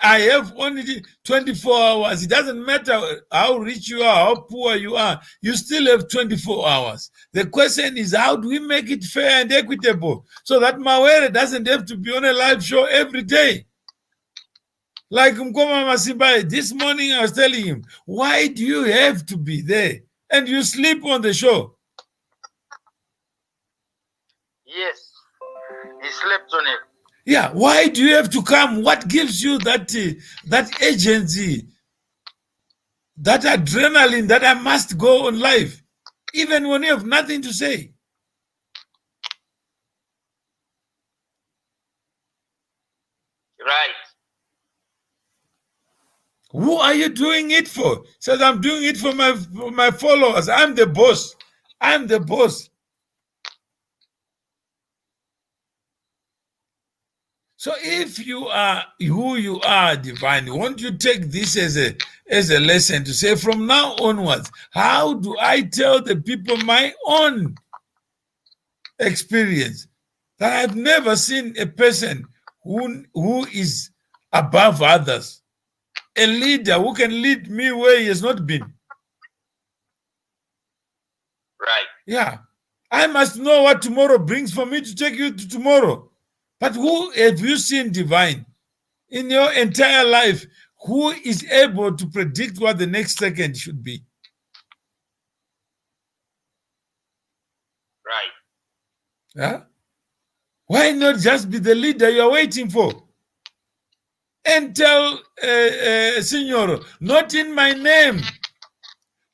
I have only 24 hours, it doesn't matter how rich you are, how poor you are, you still have 24 hours. The question is, how do we make it fair and equitable so that Mawere doesn't have to be on a live show every day? Like Mkoma Masimbaye, this morning I was telling him, why do you have to be there and you sleep on the show? Yes, he slept on it. Yeah, why do you have to come? What gives you that agency, that adrenaline that I must go on live, even when you have nothing to say? Right. Who are you doing it for? Says, I'm doing it for my followers. I'm the boss. I'm the boss. So if you are who you are, Divine, won't you take this as a lesson to say, from now onwards, how do I tell the people my own experience? That I've never seen a person who is above others, a leader who can lead me where he has not been. Right. Yeah. I must know what tomorrow brings for me to take you to tomorrow. But who have you seen, Divine, in your entire life, who is able to predict what the next second should be? Right. Yeah? Why not just be the leader you're waiting for? And tell Signor, not in my name.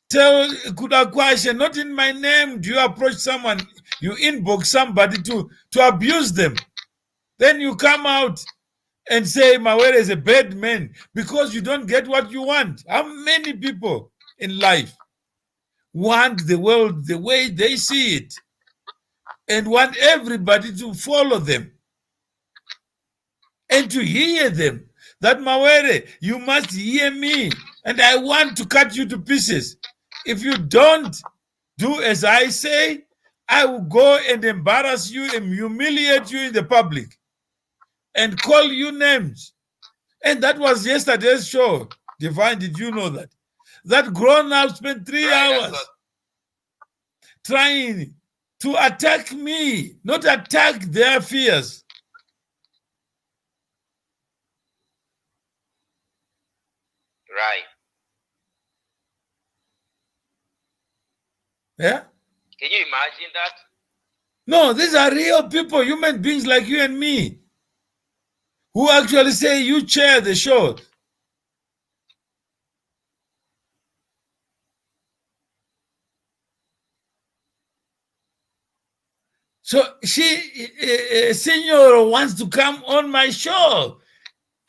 Tell Kudakwashe, not in my name do you approach someone, you inbox somebody to abuse them. Then you come out and say Mawere is a bad man because you don't get what you want. How many people in life want the world the way they see it and want everybody to follow them and to hear them? That Mawere, you must hear me and I want to cut you to pieces. If you don't do as I say, I will go and embarrass you and humiliate you in the public and call you names. And that was yesterday's show. Divine, did you know that? That grown-up spent 3 hours trying to attack me, not attack their fears. Right. Yeah? Can you imagine that? No, these are real people, human beings like you and me, who actually say you chair the show. So Senor wants to come on my show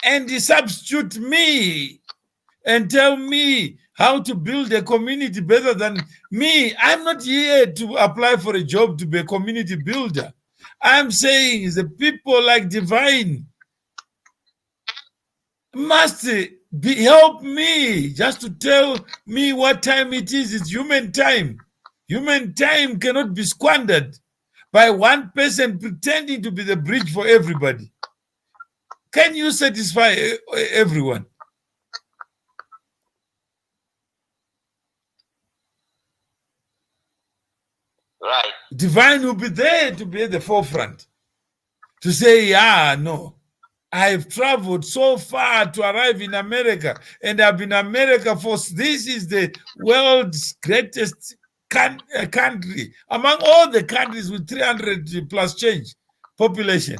and substitute me and tell me how to build a community better than me. I'm not here to apply for a job to be a community builder. I'm saying the people like Divine must help me just to tell me what time it is. It's human time. Human time cannot be squandered by one person pretending to be the bridge for everybody. Can you satisfy everyone? Right. Divine will be there to be at the forefront to say, yeah, no. I've traveled so far to arrive in America, and I've been in America for this is the world's greatest country among all the countries with 300 plus change population.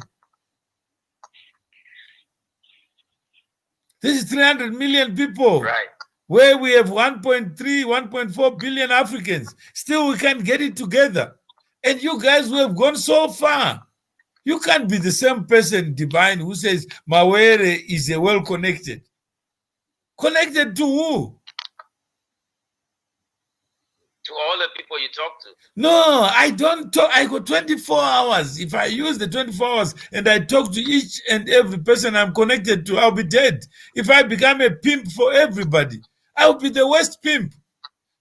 This is 300 million people. Right. Where we have 1.3, 1.4 billion Africans. Still, we can't get it together. And you guys who have gone so far, you can't be the same person, Divine, who says Mawere is a well-connected. Connected to who? To all the people you talk to. No, I don't talk. I got 24 hours. If I use the 24 hours and I talk to each and every person I'm connected to, I'll be dead. If I become a pimp for everybody, I'll be the worst pimp.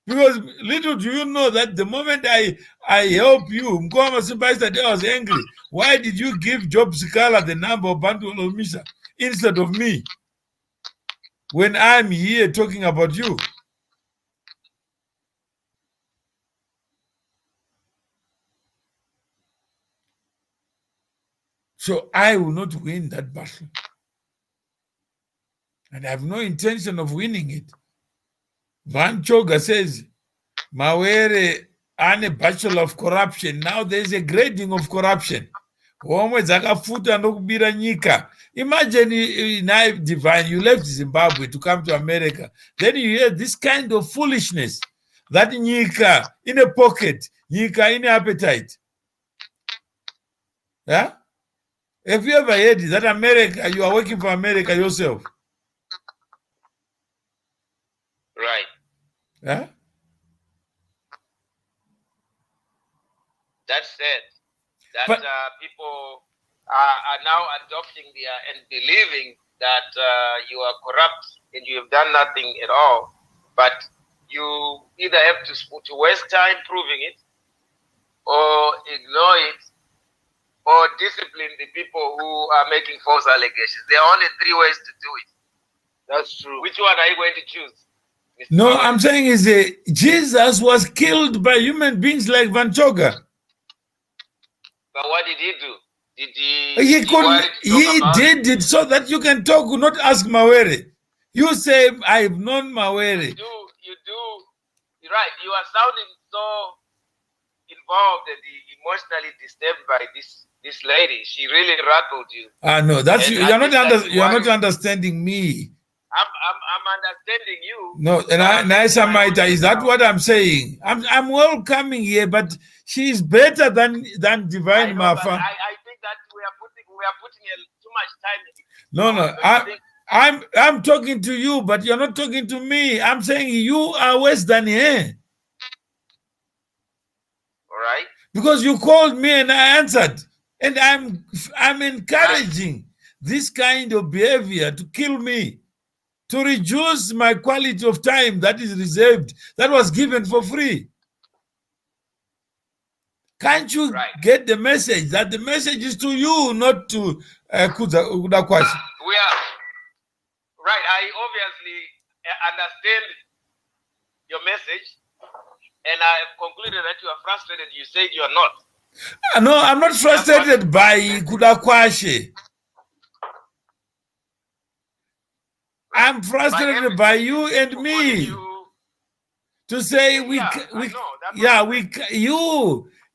Because little do you know that the moment I help you, Mkwama Simba, I was angry. Why did you give Job Sikala the number of Bantu Olomisa instead of me? When I'm here talking about you. So I will not win that battle. And I have no intention of winning it. Van Choga says, Mawere and a bachelor of corruption. Now there's a grading of corruption. Imagine now, Divine, you left Zimbabwe to come to America. Then you hear this kind of foolishness. That Nika in a pocket, Nika in appetite. Yeah? Have you ever heard that America, you are working for America yourself? Right. Yeah? That's sad. That people are now adopting and believing that you are corrupt and you have done nothing at all. But you either have to waste time proving it, or ignore it, or discipline the people who are making false allegations. There are only three ways to do it. That's true. Which one are you going to choose? Mr. No, Howard? I'm saying is Jesus was killed by human beings like Van Choga. But what did he do? Did He did it so that you can talk, not ask Mawere. You say, I've known Mawere. You do. Right. You are sounding so involved and emotionally disturbed by this lady. She really rattled you. No, that's you. You're not understanding me. I'm understanding you. No, and Maita, is that what I'm saying? I'm welcoming here, but she's better than Divine Mafa. I think that we are putting too much time in it. No, I'm talking to you, but you're not talking to me. I'm saying you are worse than her. All right. Because you called me and I answered. And I'm encouraging this kind of behavior to kill me, to reduce my quality of time that is reserved, that was given for free. Can't you get the message that the message is to you, not to Kudakwashi? We are right. I obviously understand your message, and I have concluded that you are frustrated. You said you are not. No, I'm not frustrated by Kudakwashi. I'm frustrated by you and me. To say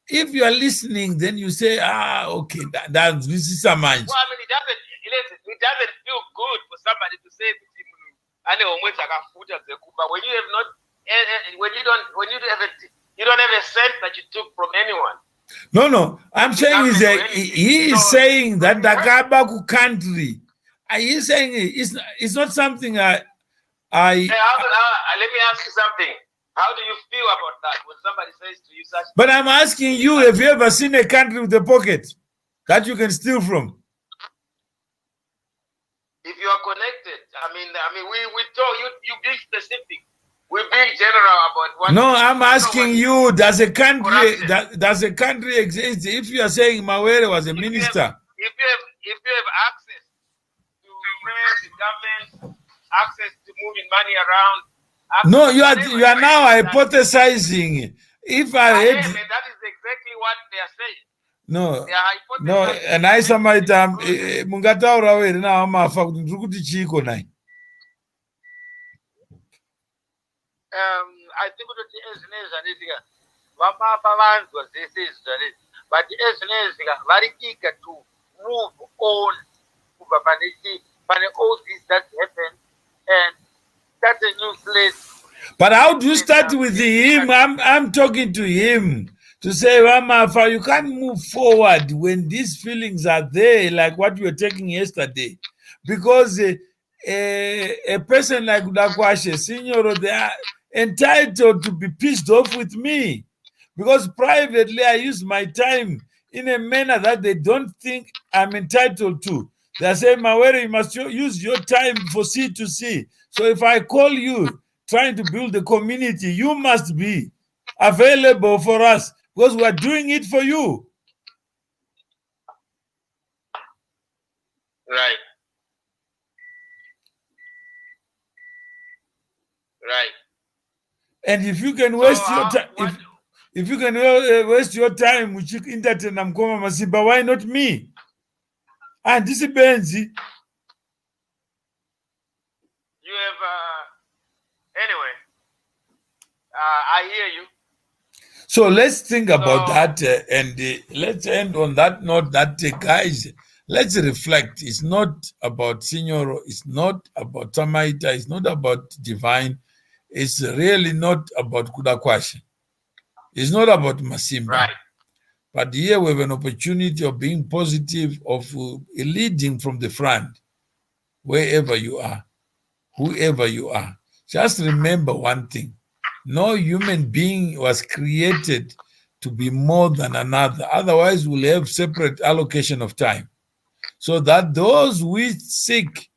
if you are listening, then you say, okay, this is a man. Well, I mean, it doesn't feel good for somebody to say but when you have not, you don't have a cent that you took from anyone. No. I'm saying he is saying that the Gabaku country. He's saying it's not something Hey, let me ask you something. How do you feel about that when somebody says to you such? But I'm asking you, have you ever seen a country with a pocket that you can steal from? If you are connected, I mean, we talk. You being specific. We're being general about what. No, I'm asking you. Does a country exist? If you are saying Mawere was a minister, if you have access to press, the government, access to moving money around. No, you are now hypothesizing. If I had, that is exactly what they are saying. No, They are no, hypothesizing. and I samaita mungataura weri na mafa kuti ndiri kuti chiko nai. I think kuti ezinezvi anezika vamapa vanzwa zvese izvi zvanezi, but ezinezvika vari eager to move on kubva pane all this that happened and start a new slate. But how do you start with him? I'm talking to him to say, Ramafa, you can't move forward when these feelings are there, like what you were taking yesterday. Because a person like Udakwashe, Signor, they are entitled to be pissed off with me. Because privately, I use my time in a manner that they don't think I'm entitled to. They say, Mawere, you must use your time for C to C. So if I call you trying to build a community, you must be available for us because we are doing it for you. Right. Right. And if you can waste your time, if you can waste your time with entertain Mkoma Masimba, why not me? And this is Benzi. You have, anyway, I hear you. So let's think about that and let's end on that note that, guys, let's reflect. It's not about Signoro, it's not about Tamaita, it's not about Divine, it's really not about Kudakwashi. It's not about Masimba. Right. But here we have an opportunity of being positive, of leading from the front, wherever you are, whoever you are. Just remember one thing. No human being was created to be more than another. Otherwise, we'll have separate allocation of time. So that those we seek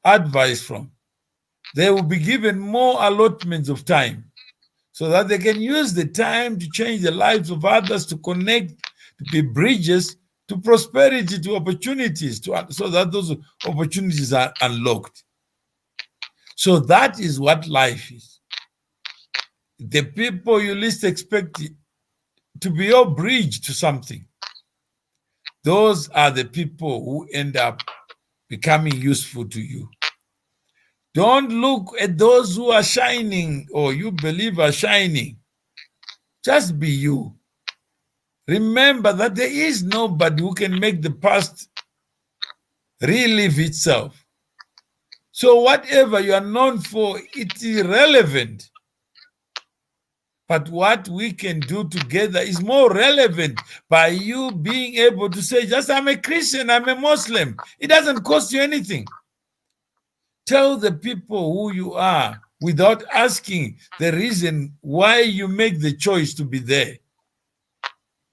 advice from, they will be given more allotments of time so that they can use the time to change the lives of others, to connect, to be bridges to prosperity, to opportunities, so that those opportunities are unlocked. So that is what life is. The people you least expect to be your bridge to something, those are the people who end up becoming useful to you. Don't look at those who are shining or you believe are shining. Just be you. Remember that there is nobody who can make the past relive itself. So whatever you are known for, it's irrelevant. But what we can do together is more relevant by you being able to say, just I'm a Christian, I'm a Muslim. It doesn't cost you anything. Tell the people who you are without asking the reason why you make the choice to be there.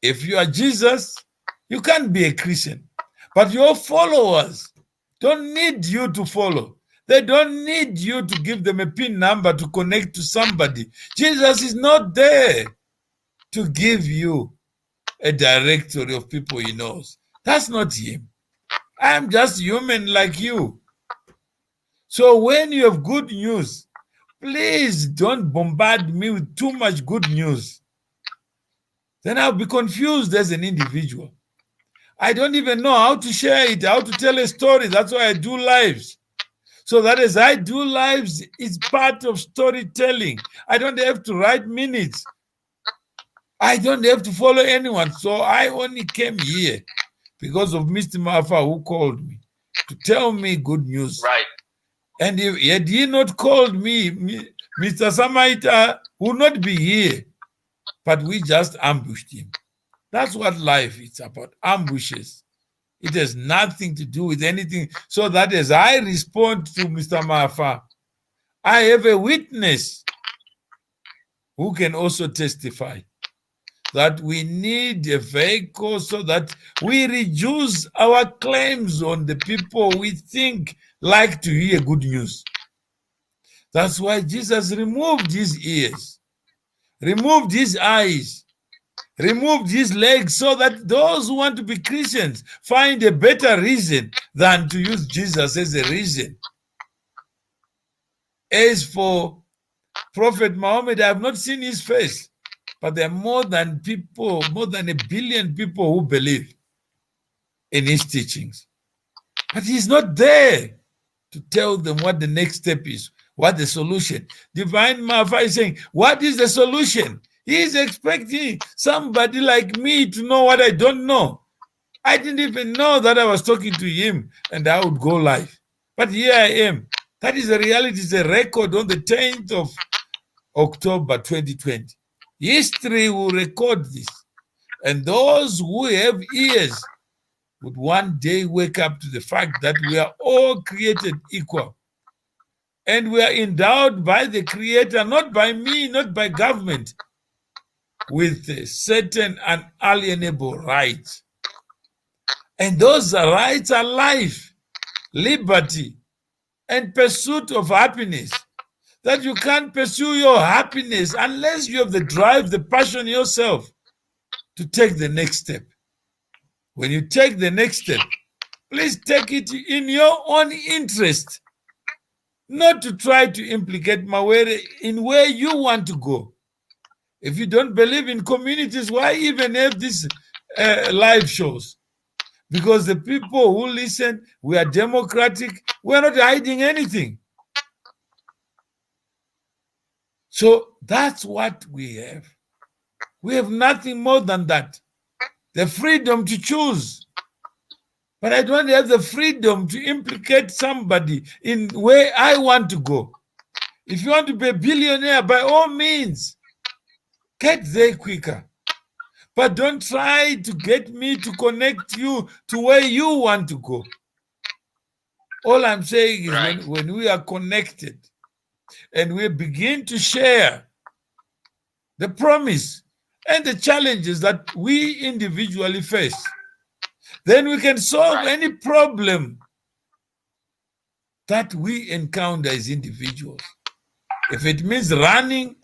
If you are Jesus, you can't be a Christian. But your followers don't need you to follow. They don't need you to give them a PIN number to connect to somebody. Jesus is not there to give you a directory of people he knows. That's not him. I'm just human like you. So when you have good news, please don't bombard me with too much good news. Then I'll be confused as an individual. I don't even know how to share it, how to tell a story. That's why I do lives. So that as I do lives, it's part of storytelling. I don't have to write minutes. I don't have to follow anyone. So I only came here because of Mr. Mafa who called me to tell me good news. Right. And if had he not called me, Mr. Samaita would not be here. But we just ambushed him. That's what life is about, ambushes. It has nothing to do with anything. So that as I respond to Mr. Mafa, I have a witness who can also testify that we need a vehicle so that we reduce our claims on the people we think like to hear good news. That's why Jesus removed his ears, removed his eyes, removed his legs, so that those who want to be Christians find a better reason than to use Jesus as a reason. As for Prophet Muhammad, I have not seen his face. But there are more than a billion people who believe in his teachings. But he's not there to tell them what the next step is, what the solution. Divine Mafa is saying, what is the solution? He is expecting somebody like me to know what I don't know. I didn't even know that I was talking to him and I would go live. But here I am. That is the reality. It's a record on the 10th of October 2020. History will record this. And those who have ears would one day wake up to the fact that we are all created equal. And we are endowed by the Creator, not by me, not by government, with certain unalienable rights. And those rights are life, liberty, and pursuit of happiness. That you can't pursue your happiness unless you have the drive, the passion yourself to take the next step. When you take the next step, please take it in your own interest, not to try to implicate Mawere in where you want to go. If you don't believe in communities, why even have these live shows? Because the people who listen, we are democratic, we're not hiding anything. So that's what we have. We have nothing more than that. The freedom to choose. But I don't have the freedom to implicate somebody in where I want to go. If you want to be a billionaire, by all means, get there quicker. But don't try to get me to connect you to where you want to go. All I'm saying is when we are connected and we begin to share the promise and the challenges that we individually face, then we can solve any problem that we encounter as individuals. If it means running,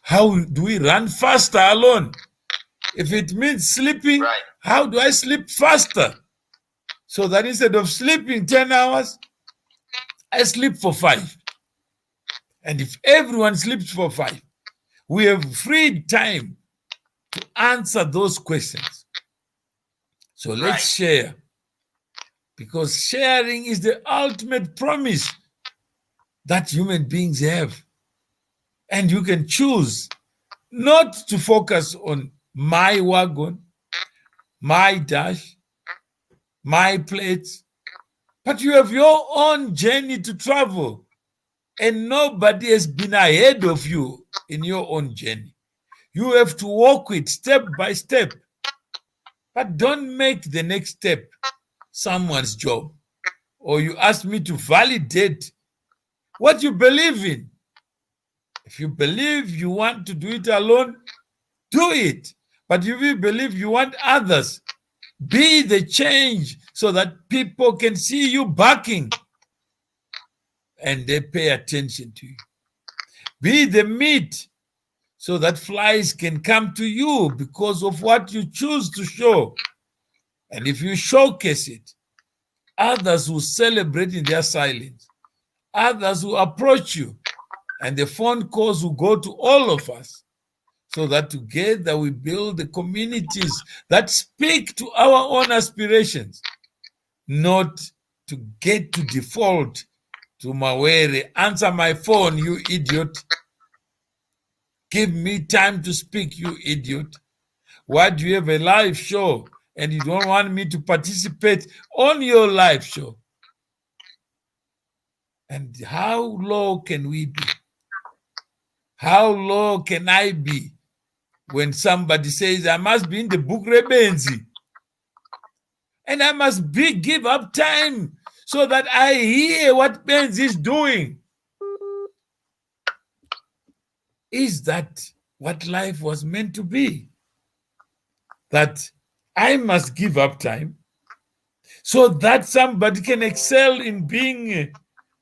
how do we run faster alone? If it means sleeping, how do I sleep faster? So that instead of sleeping 10 hours, I sleep for 5. And if everyone sleeps for 5, we have freed time to answer those questions. So let's share, because sharing is the ultimate promise that human beings have. And you can choose not to focus on my wagon, my dash, my plates, but you have your own journey to travel, and nobody has been ahead of you in your own journey. You have to walk it step by step, but don't make the next step someone's job, or you ask me to validate what you believe in. If you believe you want to do it alone, do it. But if you believe you want others, be the change so that people can see you backing and they pay attention to you. Be the meat so that flies can come to you because of what you choose to show. And if you showcase it, others will celebrate in their silence. Others will approach you, and the phone calls will go to all of us, so that together we build the communities that speak to our own aspirations, not to get to default to Mawere. Answer my phone, you idiot. Give me time to speak, you idiot. Why do you have a live show and you don't want me to participate on your live show? And how low can we be? How low can I be when somebody says I must be in the book Benzi and I must give up time so that I hear what Benzi is doing? Is that what life was meant to be? That I must give up time so that somebody can excel in being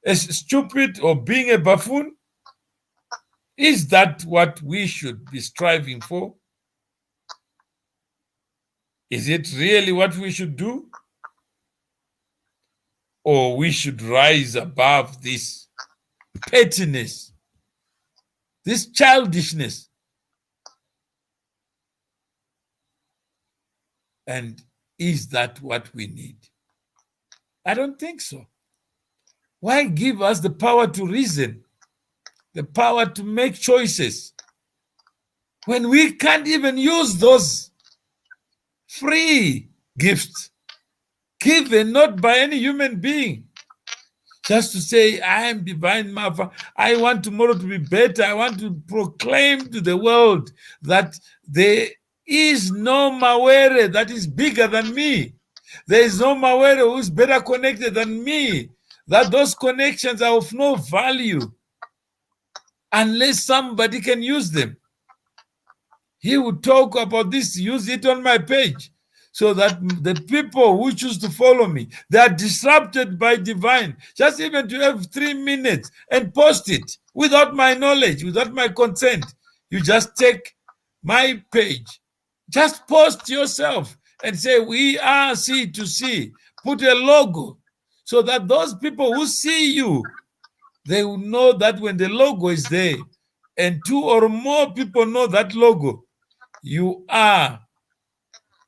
a stupid or being a buffoon? Is that what we should be striving for? Is it really what we should do? Or we should rise above this pettiness, this childishness, And is that what we need? I don't think so. Why give us the power to reason, the power to make choices, when we can't even use those free gifts given not by any human being? Just to say, I am divine mother, I want tomorrow to be better, I want to proclaim to the world that there is no Mawere that is bigger than me. There is no Mawere who is better connected than me. That those connections are of no value unless somebody can use them. He would talk about this, use it on my page, so that the people who choose to follow me, they are disrupted by divine. Just even to have 3 minutes and post it without my knowledge, without my consent. You just take my page, just post yourself and say, we are C2C. Put a logo so that those people who see you, they will know that when the logo is there and 2 or more people know that logo, you are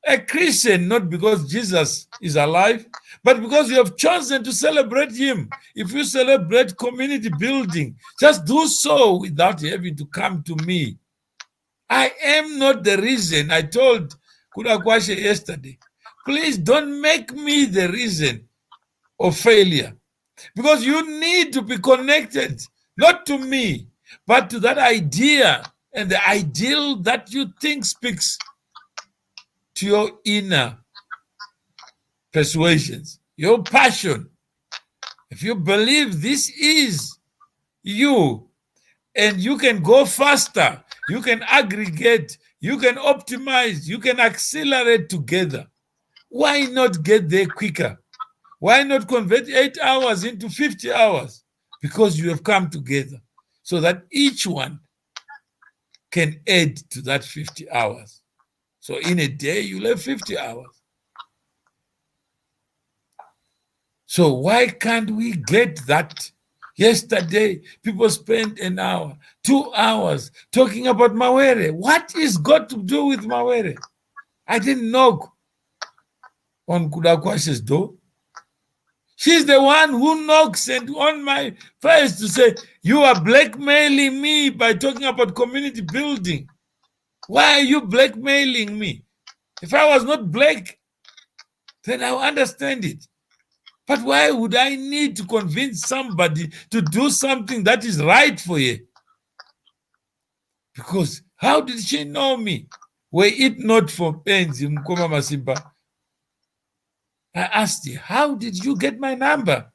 a Christian, not because Jesus is alive, but because you have chosen to celebrate him. If you celebrate community building, just do so without having to come to me. I am not the reason. I told Kudakwashe yesterday, please don't make me the reason of failure, because you need to be connected, not to me, but to that idea and the ideal that you think speaks to your inner persuasions, your passion. If you believe this is you, and you can go faster, you can aggregate, you can optimize, you can accelerate together, why not get there quicker? Why not convert 8 hours into 50 hours? Because you have come together so that each one can add to that 50 hours. So in a day, you'll have 50 hours. So why can't we get that? Yesterday, people spent an hour, 2 hours talking about Mawere. What is got to do with Mawere? I didn't knock on Kudakwashe's door. She's the one who knocks and on my face to say, you are blackmailing me by talking about community building. Why are you blackmailing me? If I was not black, then I will understand it. But why would I need to convince somebody to do something that is right for you? Because how did she know me? Were it not for Benzi Ndiani, I asked her, how did you get my number?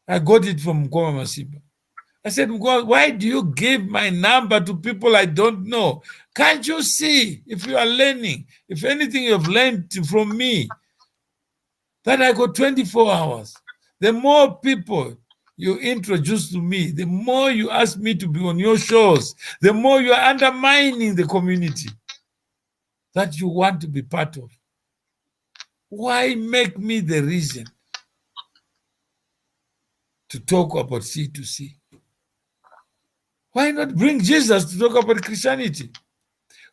I got it from Ndiani. I said, why do you give my number to people I don't know? Can't you see, if you are learning, if anything you have learned from me, that I got 24 hours. The more people you introduce to me, the more you ask me to be on your shows, the more you are undermining the community that you want to be part of. Why make me the reason to talk about C2C? Why not bring Jesus to talk about Christianity?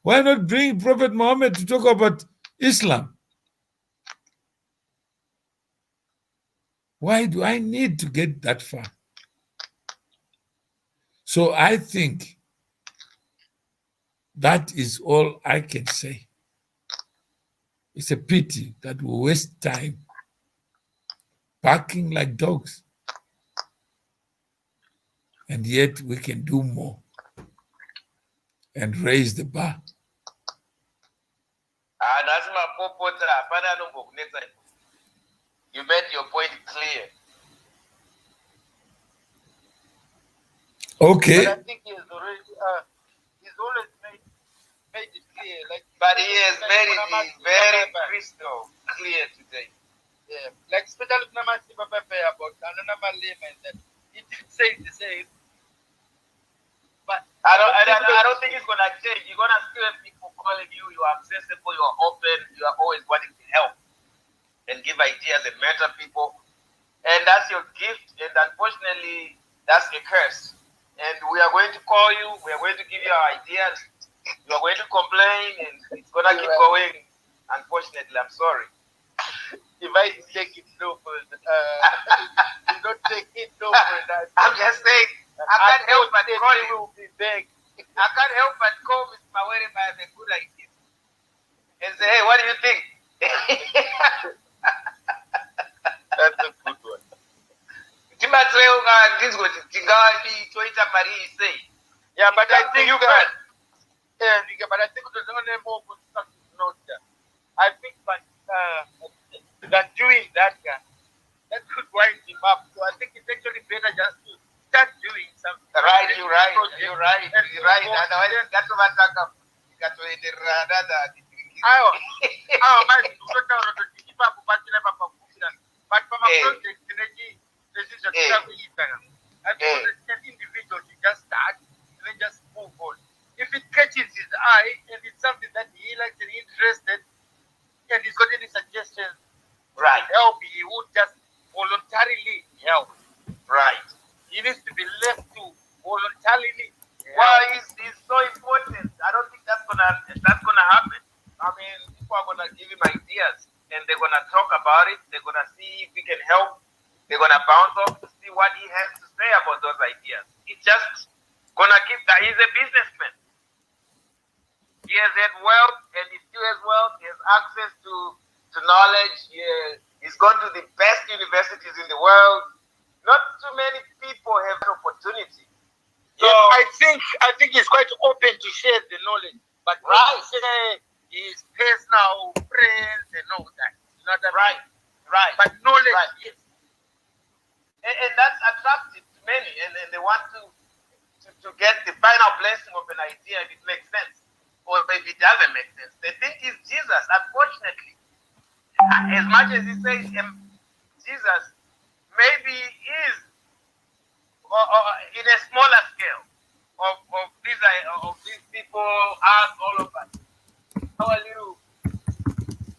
Why not bring Prophet Muhammad to talk about Islam? Why do I need to get that far? So I think that is all I can say. It's a pity that we waste time barking like dogs, and yet we can do more and raise the bar. You made your point clear. Okay. But I think he's always made it clear. But he has made it very crystal clear today. Yeah, like especially Namasiba Pepe about another layman that he did say the same. But I don't think it's gonna change. You're gonna still have people calling you. You are accessible. You are open. You are always wanting to help and give ideas and mentor people. And that's your gift. And unfortunately, that's a curse. And we are going to call you. We are going to give you our ideas. You are going to complain, and it's gonna keep going. Unfortunately, I'm sorry. If I take it no further, you don't take it no further. I'm just saying, I can't help but call you. Will be back. I can't help but call Mr. Mawere if I have a good idea. And say, hey, what do you think? That's a good one. Yeah, but I think you guys. But I think there's only more constructive note there. I think that doing that could wind him up. So I think it's actually better just to start doing something. Right, you're right. Otherwise, that's what I'm talking but from a project, energy decision, I think an individual should just start and then just move on. If it catches his eye and it's something that he likes and interested, and he's got any suggestions, right, help, he would just voluntarily help. Right. He needs to be left to voluntarily help. Well, it's so important. I don't think that's gonna happen. I mean, people are gonna give him ideas and they're gonna talk about it. They're gonna see if we can help. They're gonna bounce off to see what he has to say about those ideas. It's just gonna keep that. He's a businessman. He has had wealth and he still has wealth. He has access to knowledge. He's gone to the best universities in the world. Not too many people have the opportunity. So I think he's quite open to share the knowledge, but right, share his personal friends and all that. Not that right. But knowledge, right. Yes. And that's attractive to many, and they want to get the final blessing of an idea if it makes sense, or if it doesn't make sense. They think he's Jesus. Unfortunately, as much as he says Jesus, maybe is in a smaller scale of these people, us, all of us. Our little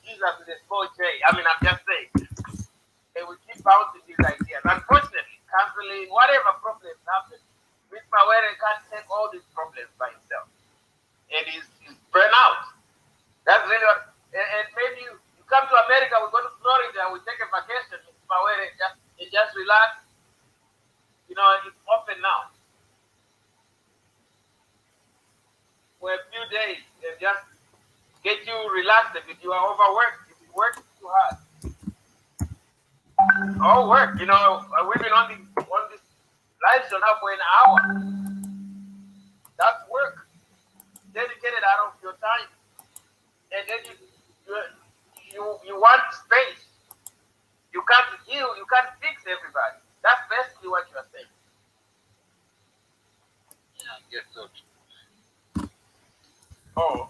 Jesus with a small J. I mean, I'm just saying. They will keep bouncing these ideas. Unfortunately, canceling, whatever problems happen, Mr. Mawere can't take all these problems by himself. And he's burnt out. That's really what, and maybe you come to America, we go to Florida, we take a vacation, Mr. Mawere, just relax. You know, it's open now. For a few days, and just get you relaxed a bit. You are overworked. You've been working too hard. All work, you know, we've been on this live show now for an hour. That's work. Dedicated out of your time. And then you want space. You can't heal, you can't fix everybody. That's basically what you're saying. Yeah, I guess so. Oh.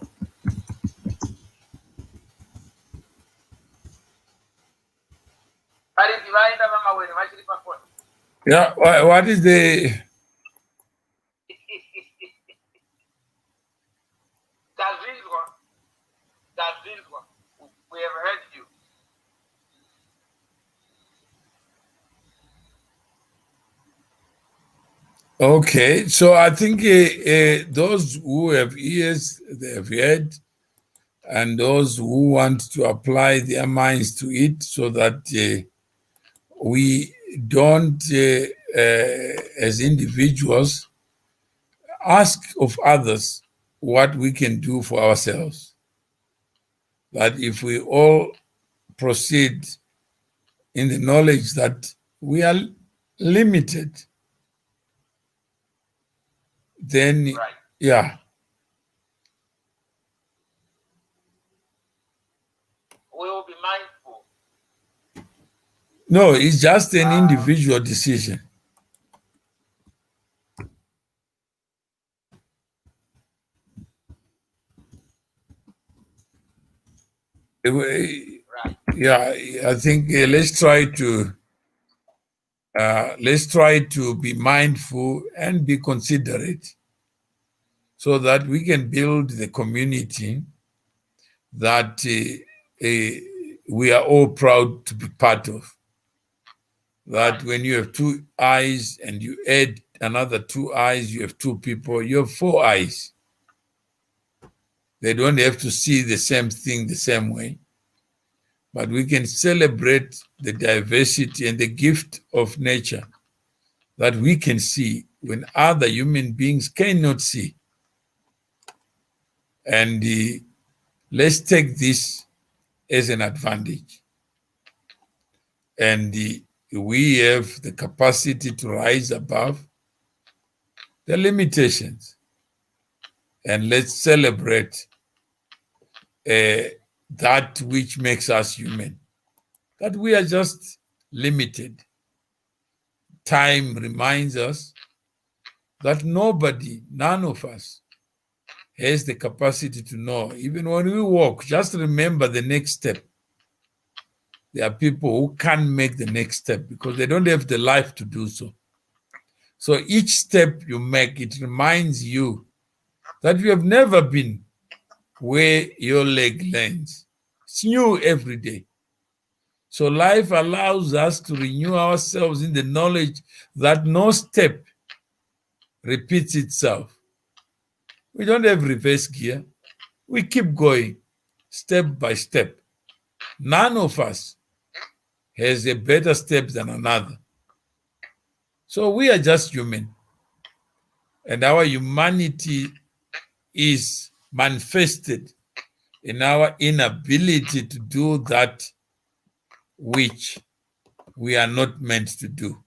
Yeah, what is the... We have heard you. Okay, so I think those who have ears, they have heard, and those who want to apply their minds to it so that we don't, as individuals, ask of others what we can do for ourselves. That if we all proceed in the knowledge that we are limited, then, right. Yeah. We will be mindful. No, it's just an individual decision. Right. Yeah, I think let's try to be mindful and be considerate so that we can build the community that we are all proud to be part of. That when you have 2 eyes and you add another 2 eyes, you have 2 people, you have 4 eyes. They don't have to see the same thing the same way, but we can celebrate the diversity and the gift of nature that we can see when other human beings cannot see. And let's take this as an advantage. And we have the capacity to rise above the limitations. And let's celebrate that which makes us human, that we are just limited. Time reminds us that nobody, none of us, has the capacity to know. Even when we walk, just remember the next step. There are people who can't make the next step because they don't have the life to do so. So each step you make, it reminds you that you have never been where your leg lands. It's new every day. So life allows us to renew ourselves in the knowledge that no step repeats itself. We don't have reverse gear. We keep going step by step. None of us has a better step than another. So we are just human. And our humanity is manifested in our inability to do that which we are not meant to do,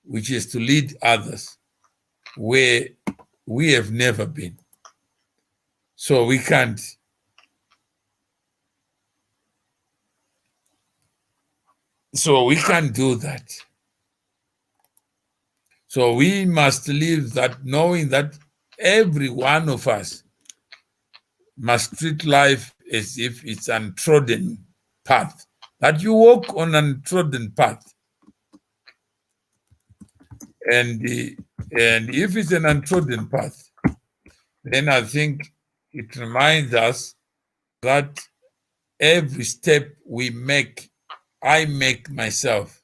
which is to lead others where we have never been. So we can't. So we can't do that. So we must live that knowing that every one of us must treat life as if it's an untrodden path, that you walk on an untrodden path. And if it's an untrodden path, then I think it reminds us that every step we make, I make myself,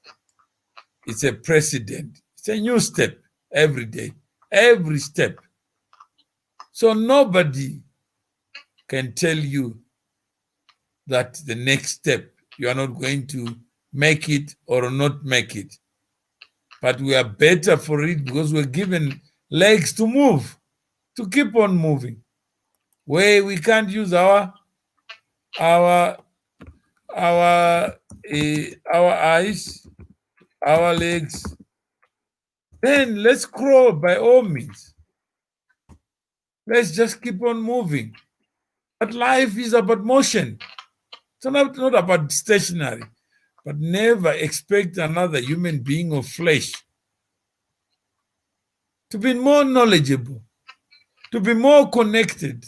it's a precedent. It's a new step every day, every step. So nobody can tell you that the next step you are not going to make it or not make it. But we are better for it because we're given legs to move, to keep on moving. Where we can't use our eyes, our legs, then let's crawl by all means. Let's just keep on moving. But life is about motion. It's not about stationary. But never expect another human being of flesh to be more knowledgeable, to be more connected.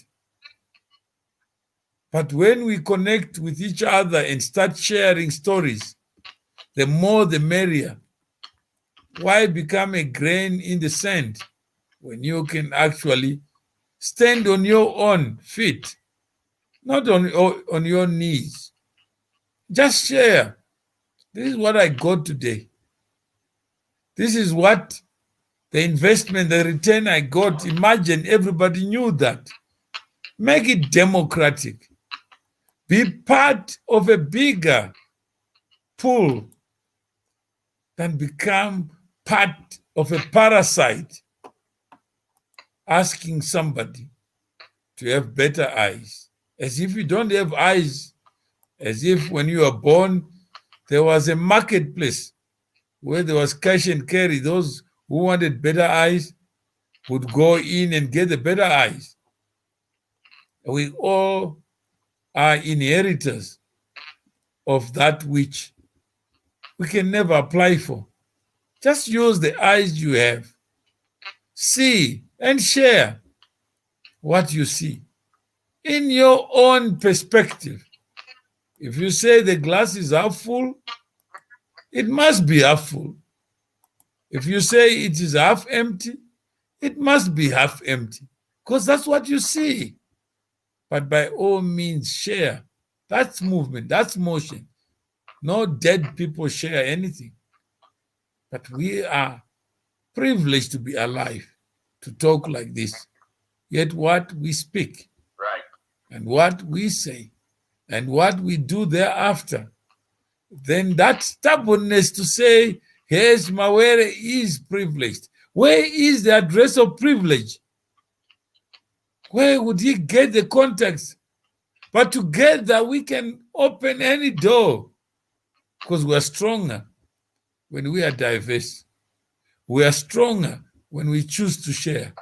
But when we connect with each other and start sharing stories, the more the merrier. Why become a grain in the sand when you can actually stand on your own feet, not on your knees? Just share. This is what I got today. This is what the investment, the return I got. Imagine everybody knew that. Make it democratic. Be part of a bigger pool than become part of a parasite asking somebody to have better eyes. As if you don't have eyes, as if when you were born, there was a marketplace where there was cash and carry. Those who wanted better eyes would go in and get the better eyes. We all are inheritors of that which we can never apply for. Just use the eyes you have. See and share what you see in your own perspective. If you say the glass is half full, it must be half full. If you say it is half empty, it must be half empty, because that's what you see. But by all means, share. That's movement, that's motion. No dead people share anything. But we are privileged to be alive, to talk like this. Yet what we speak. Right. and what we say and what we do thereafter, then that stubbornness to say, yes, Mawere is privileged. Where is the address of privilege? Where would he get the contacts? But together we can open any door because we are stronger when we are diverse. We are stronger when we choose to share.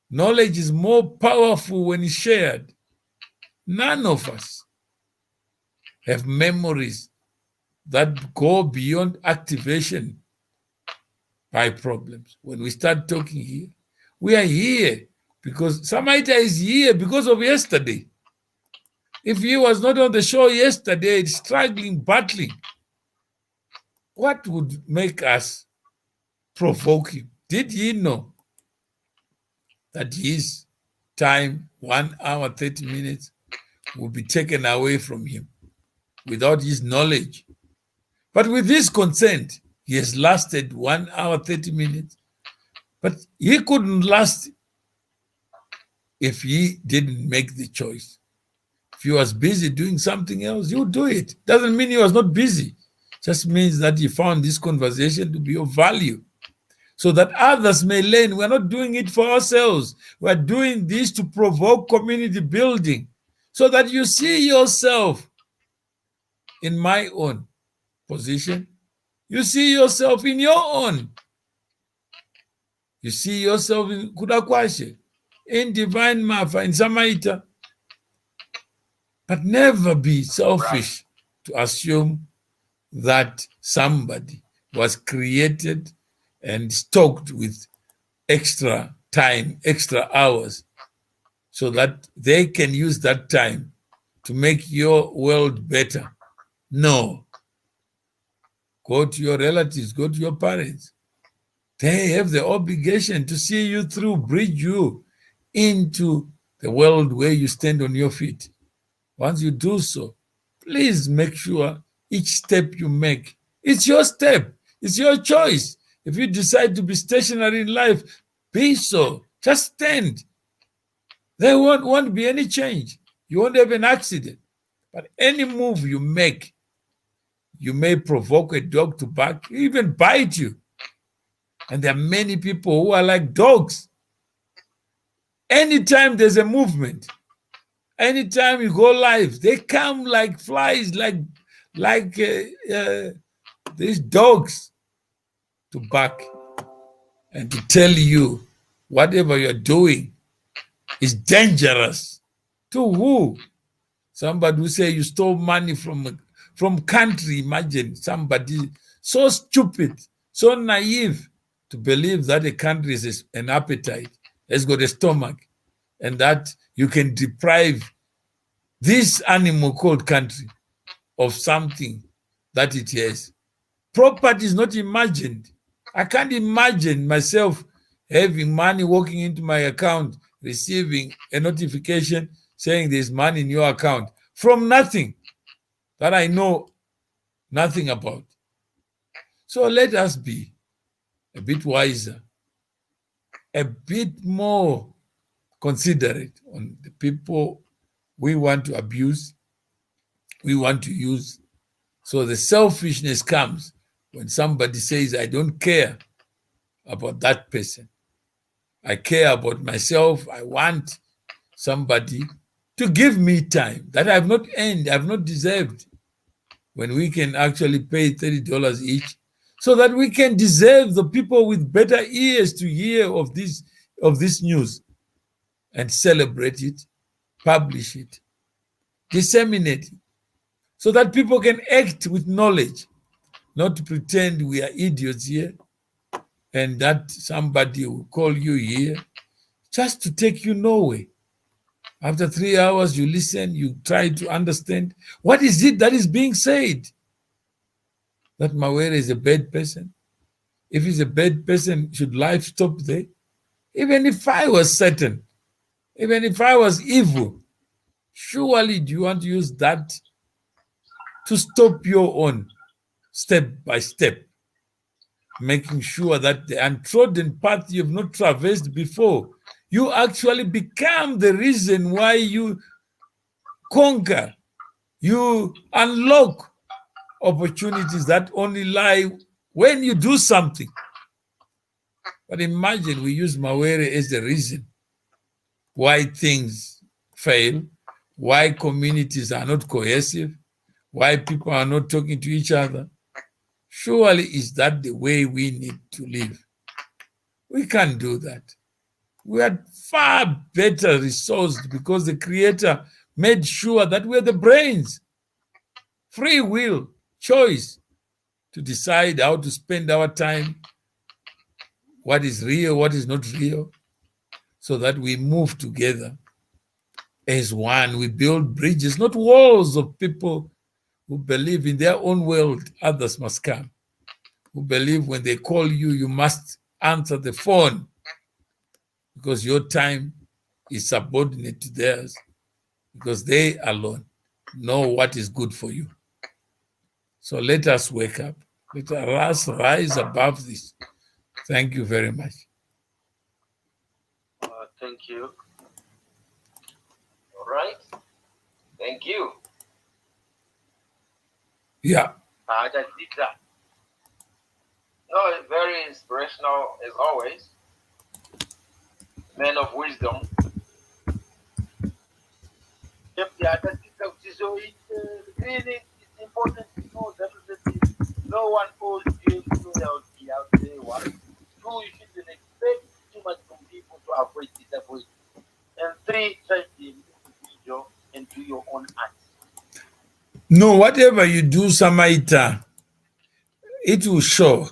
Knowledge is more powerful when it's shared. None of us have memories that go beyond activation by problems. When we start talking here, we are here because Samaita is here because of yesterday. If he was not on the show yesterday, struggling, battling, what would make us provoke him? Did he know that his time, 1 hour, 30 minutes, will be taken away from him without his knowledge? But with his consent, he has lasted 1 hour, 30 minutes. But he couldn't last if he didn't make the choice. If he was busy doing something else, he would do it. Doesn't mean he was not busy. Just means that he found this conversation to be of value so that others may learn. We're not doing it for ourselves. We're doing this to provoke community building so that you see yourself in my own position. You see yourself in your own. You see yourself in Kudakwashe, in Divine Mafa, in Samaita. But never be selfish to assume that somebody was created and stoked with extra time, extra hours, so that they can use that time to make your world better. No. Go to your relatives, go to your parents. They have the obligation to see you through, bridge you into the world where you stand on your feet. Once you do so, please make sure each step you make, it's your step, it's your choice. If you decide to be stationary in life, be so. Just stand. There won't be any change. You won't have an accident. But any move you make, you may provoke a dog to bark, even bite you. And there are many people who are like dogs. Anytime there's a movement, anytime you go live, they come like flies, like these dogs to bark and to tell you whatever you're doing is dangerous. To who? Somebody who say you stole money from country. Imagine somebody so stupid, so naive to believe that a country is an appetite, has got a stomach, and that you can deprive this animal called country of something that it has. Property is not imagined. I can't imagine myself having money walking into my account, receiving a notification saying there's money in your account from nothing that I know nothing about. So let us be a bit wiser, a bit more considerate on the people we want to abuse, we want to use. So the selfishness comes when somebody says, I don't care about that person. I care about myself. I want somebody to give me time that I have not earned, I have not deserved, when we can actually pay $30 each so that we can deserve the people with better ears to hear of this news and celebrate it, publish it, disseminate it, so that people can act with knowledge, not to pretend we are idiots here and that somebody will call you here just to take you nowhere. After 3 hours, you listen, you try to understand. What is it that is being said? That Mawere is a bad person? If he's a bad person, should life stop there? Even if I was certain, even if I was evil, surely do you want to use that to stop your own step by step, making sure that the untrodden path you have not traversed before, you actually become the reason why you conquer, you unlock opportunities that only lie when you do something. But imagine we use Mawere as the reason why things fail, why communities are not cohesive, why people are not talking to each other. Surely is that the way we need to live? We can't do that. We are far better resourced because the Creator made sure that we're the brains, free will, choice to decide how to spend our time, what is real, what is not real, so that we move together as one. We build bridges, not walls of people who believe in their own world, others must come, who believe when they call you, you must answer the phone because your time is subordinate to theirs, because they alone know what is good for you. So let us wake up. Let us rise above this. Thank you very much. Thank you. All right. Thank you. Yeah. I just did that. No, it's very inspirational as always. Man of wisdom. Yep, yeah, I just did that. So really, it's important to know that no one owes you loyalty out there. One, two, you shouldn't expect too much from people to avoid disappointment. And three, try to be individual and do your own acts. No, whatever you do, Samaita, it will show.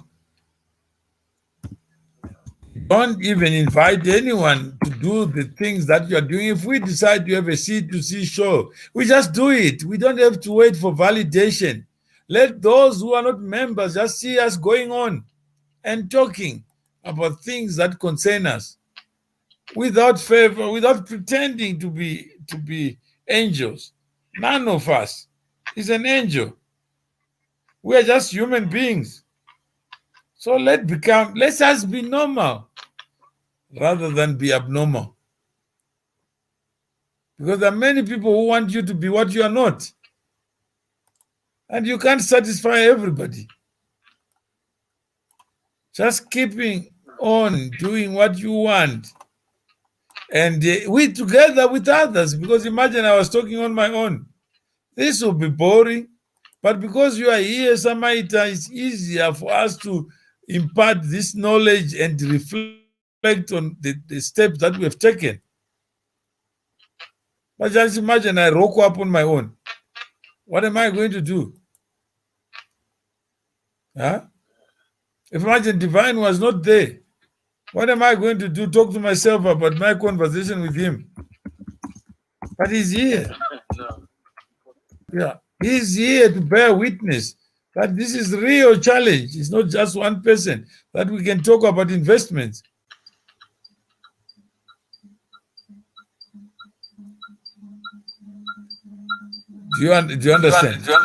Don't even invite anyone to do the things that you are doing. If we decide to have a C2C show, we just do it. We don't have to wait for validation. Let those who are not members just see us going on and talking about things that concern us without favor, without pretending to be angels. None of us is an angel. We are just human beings. So let us be normal rather than be abnormal. Because there are many people who want you to be what you are not. And you can't satisfy everybody. Just keeping on doing what you want. And we together with others, because imagine I was talking on my own. This will be boring. But because you are here, Samaita, it's easier for us to impart this knowledge and reflect on the steps that we have taken. But just imagine I woke up on my own. What am I going to do? Huh? If imagine Divine was not there, what am I going to do? Talk to myself about my conversation with him. But he's here. No. Yeah, he's here to bear witness that this is real challenge. It's not just one person that we can talk about investments. Do you understand?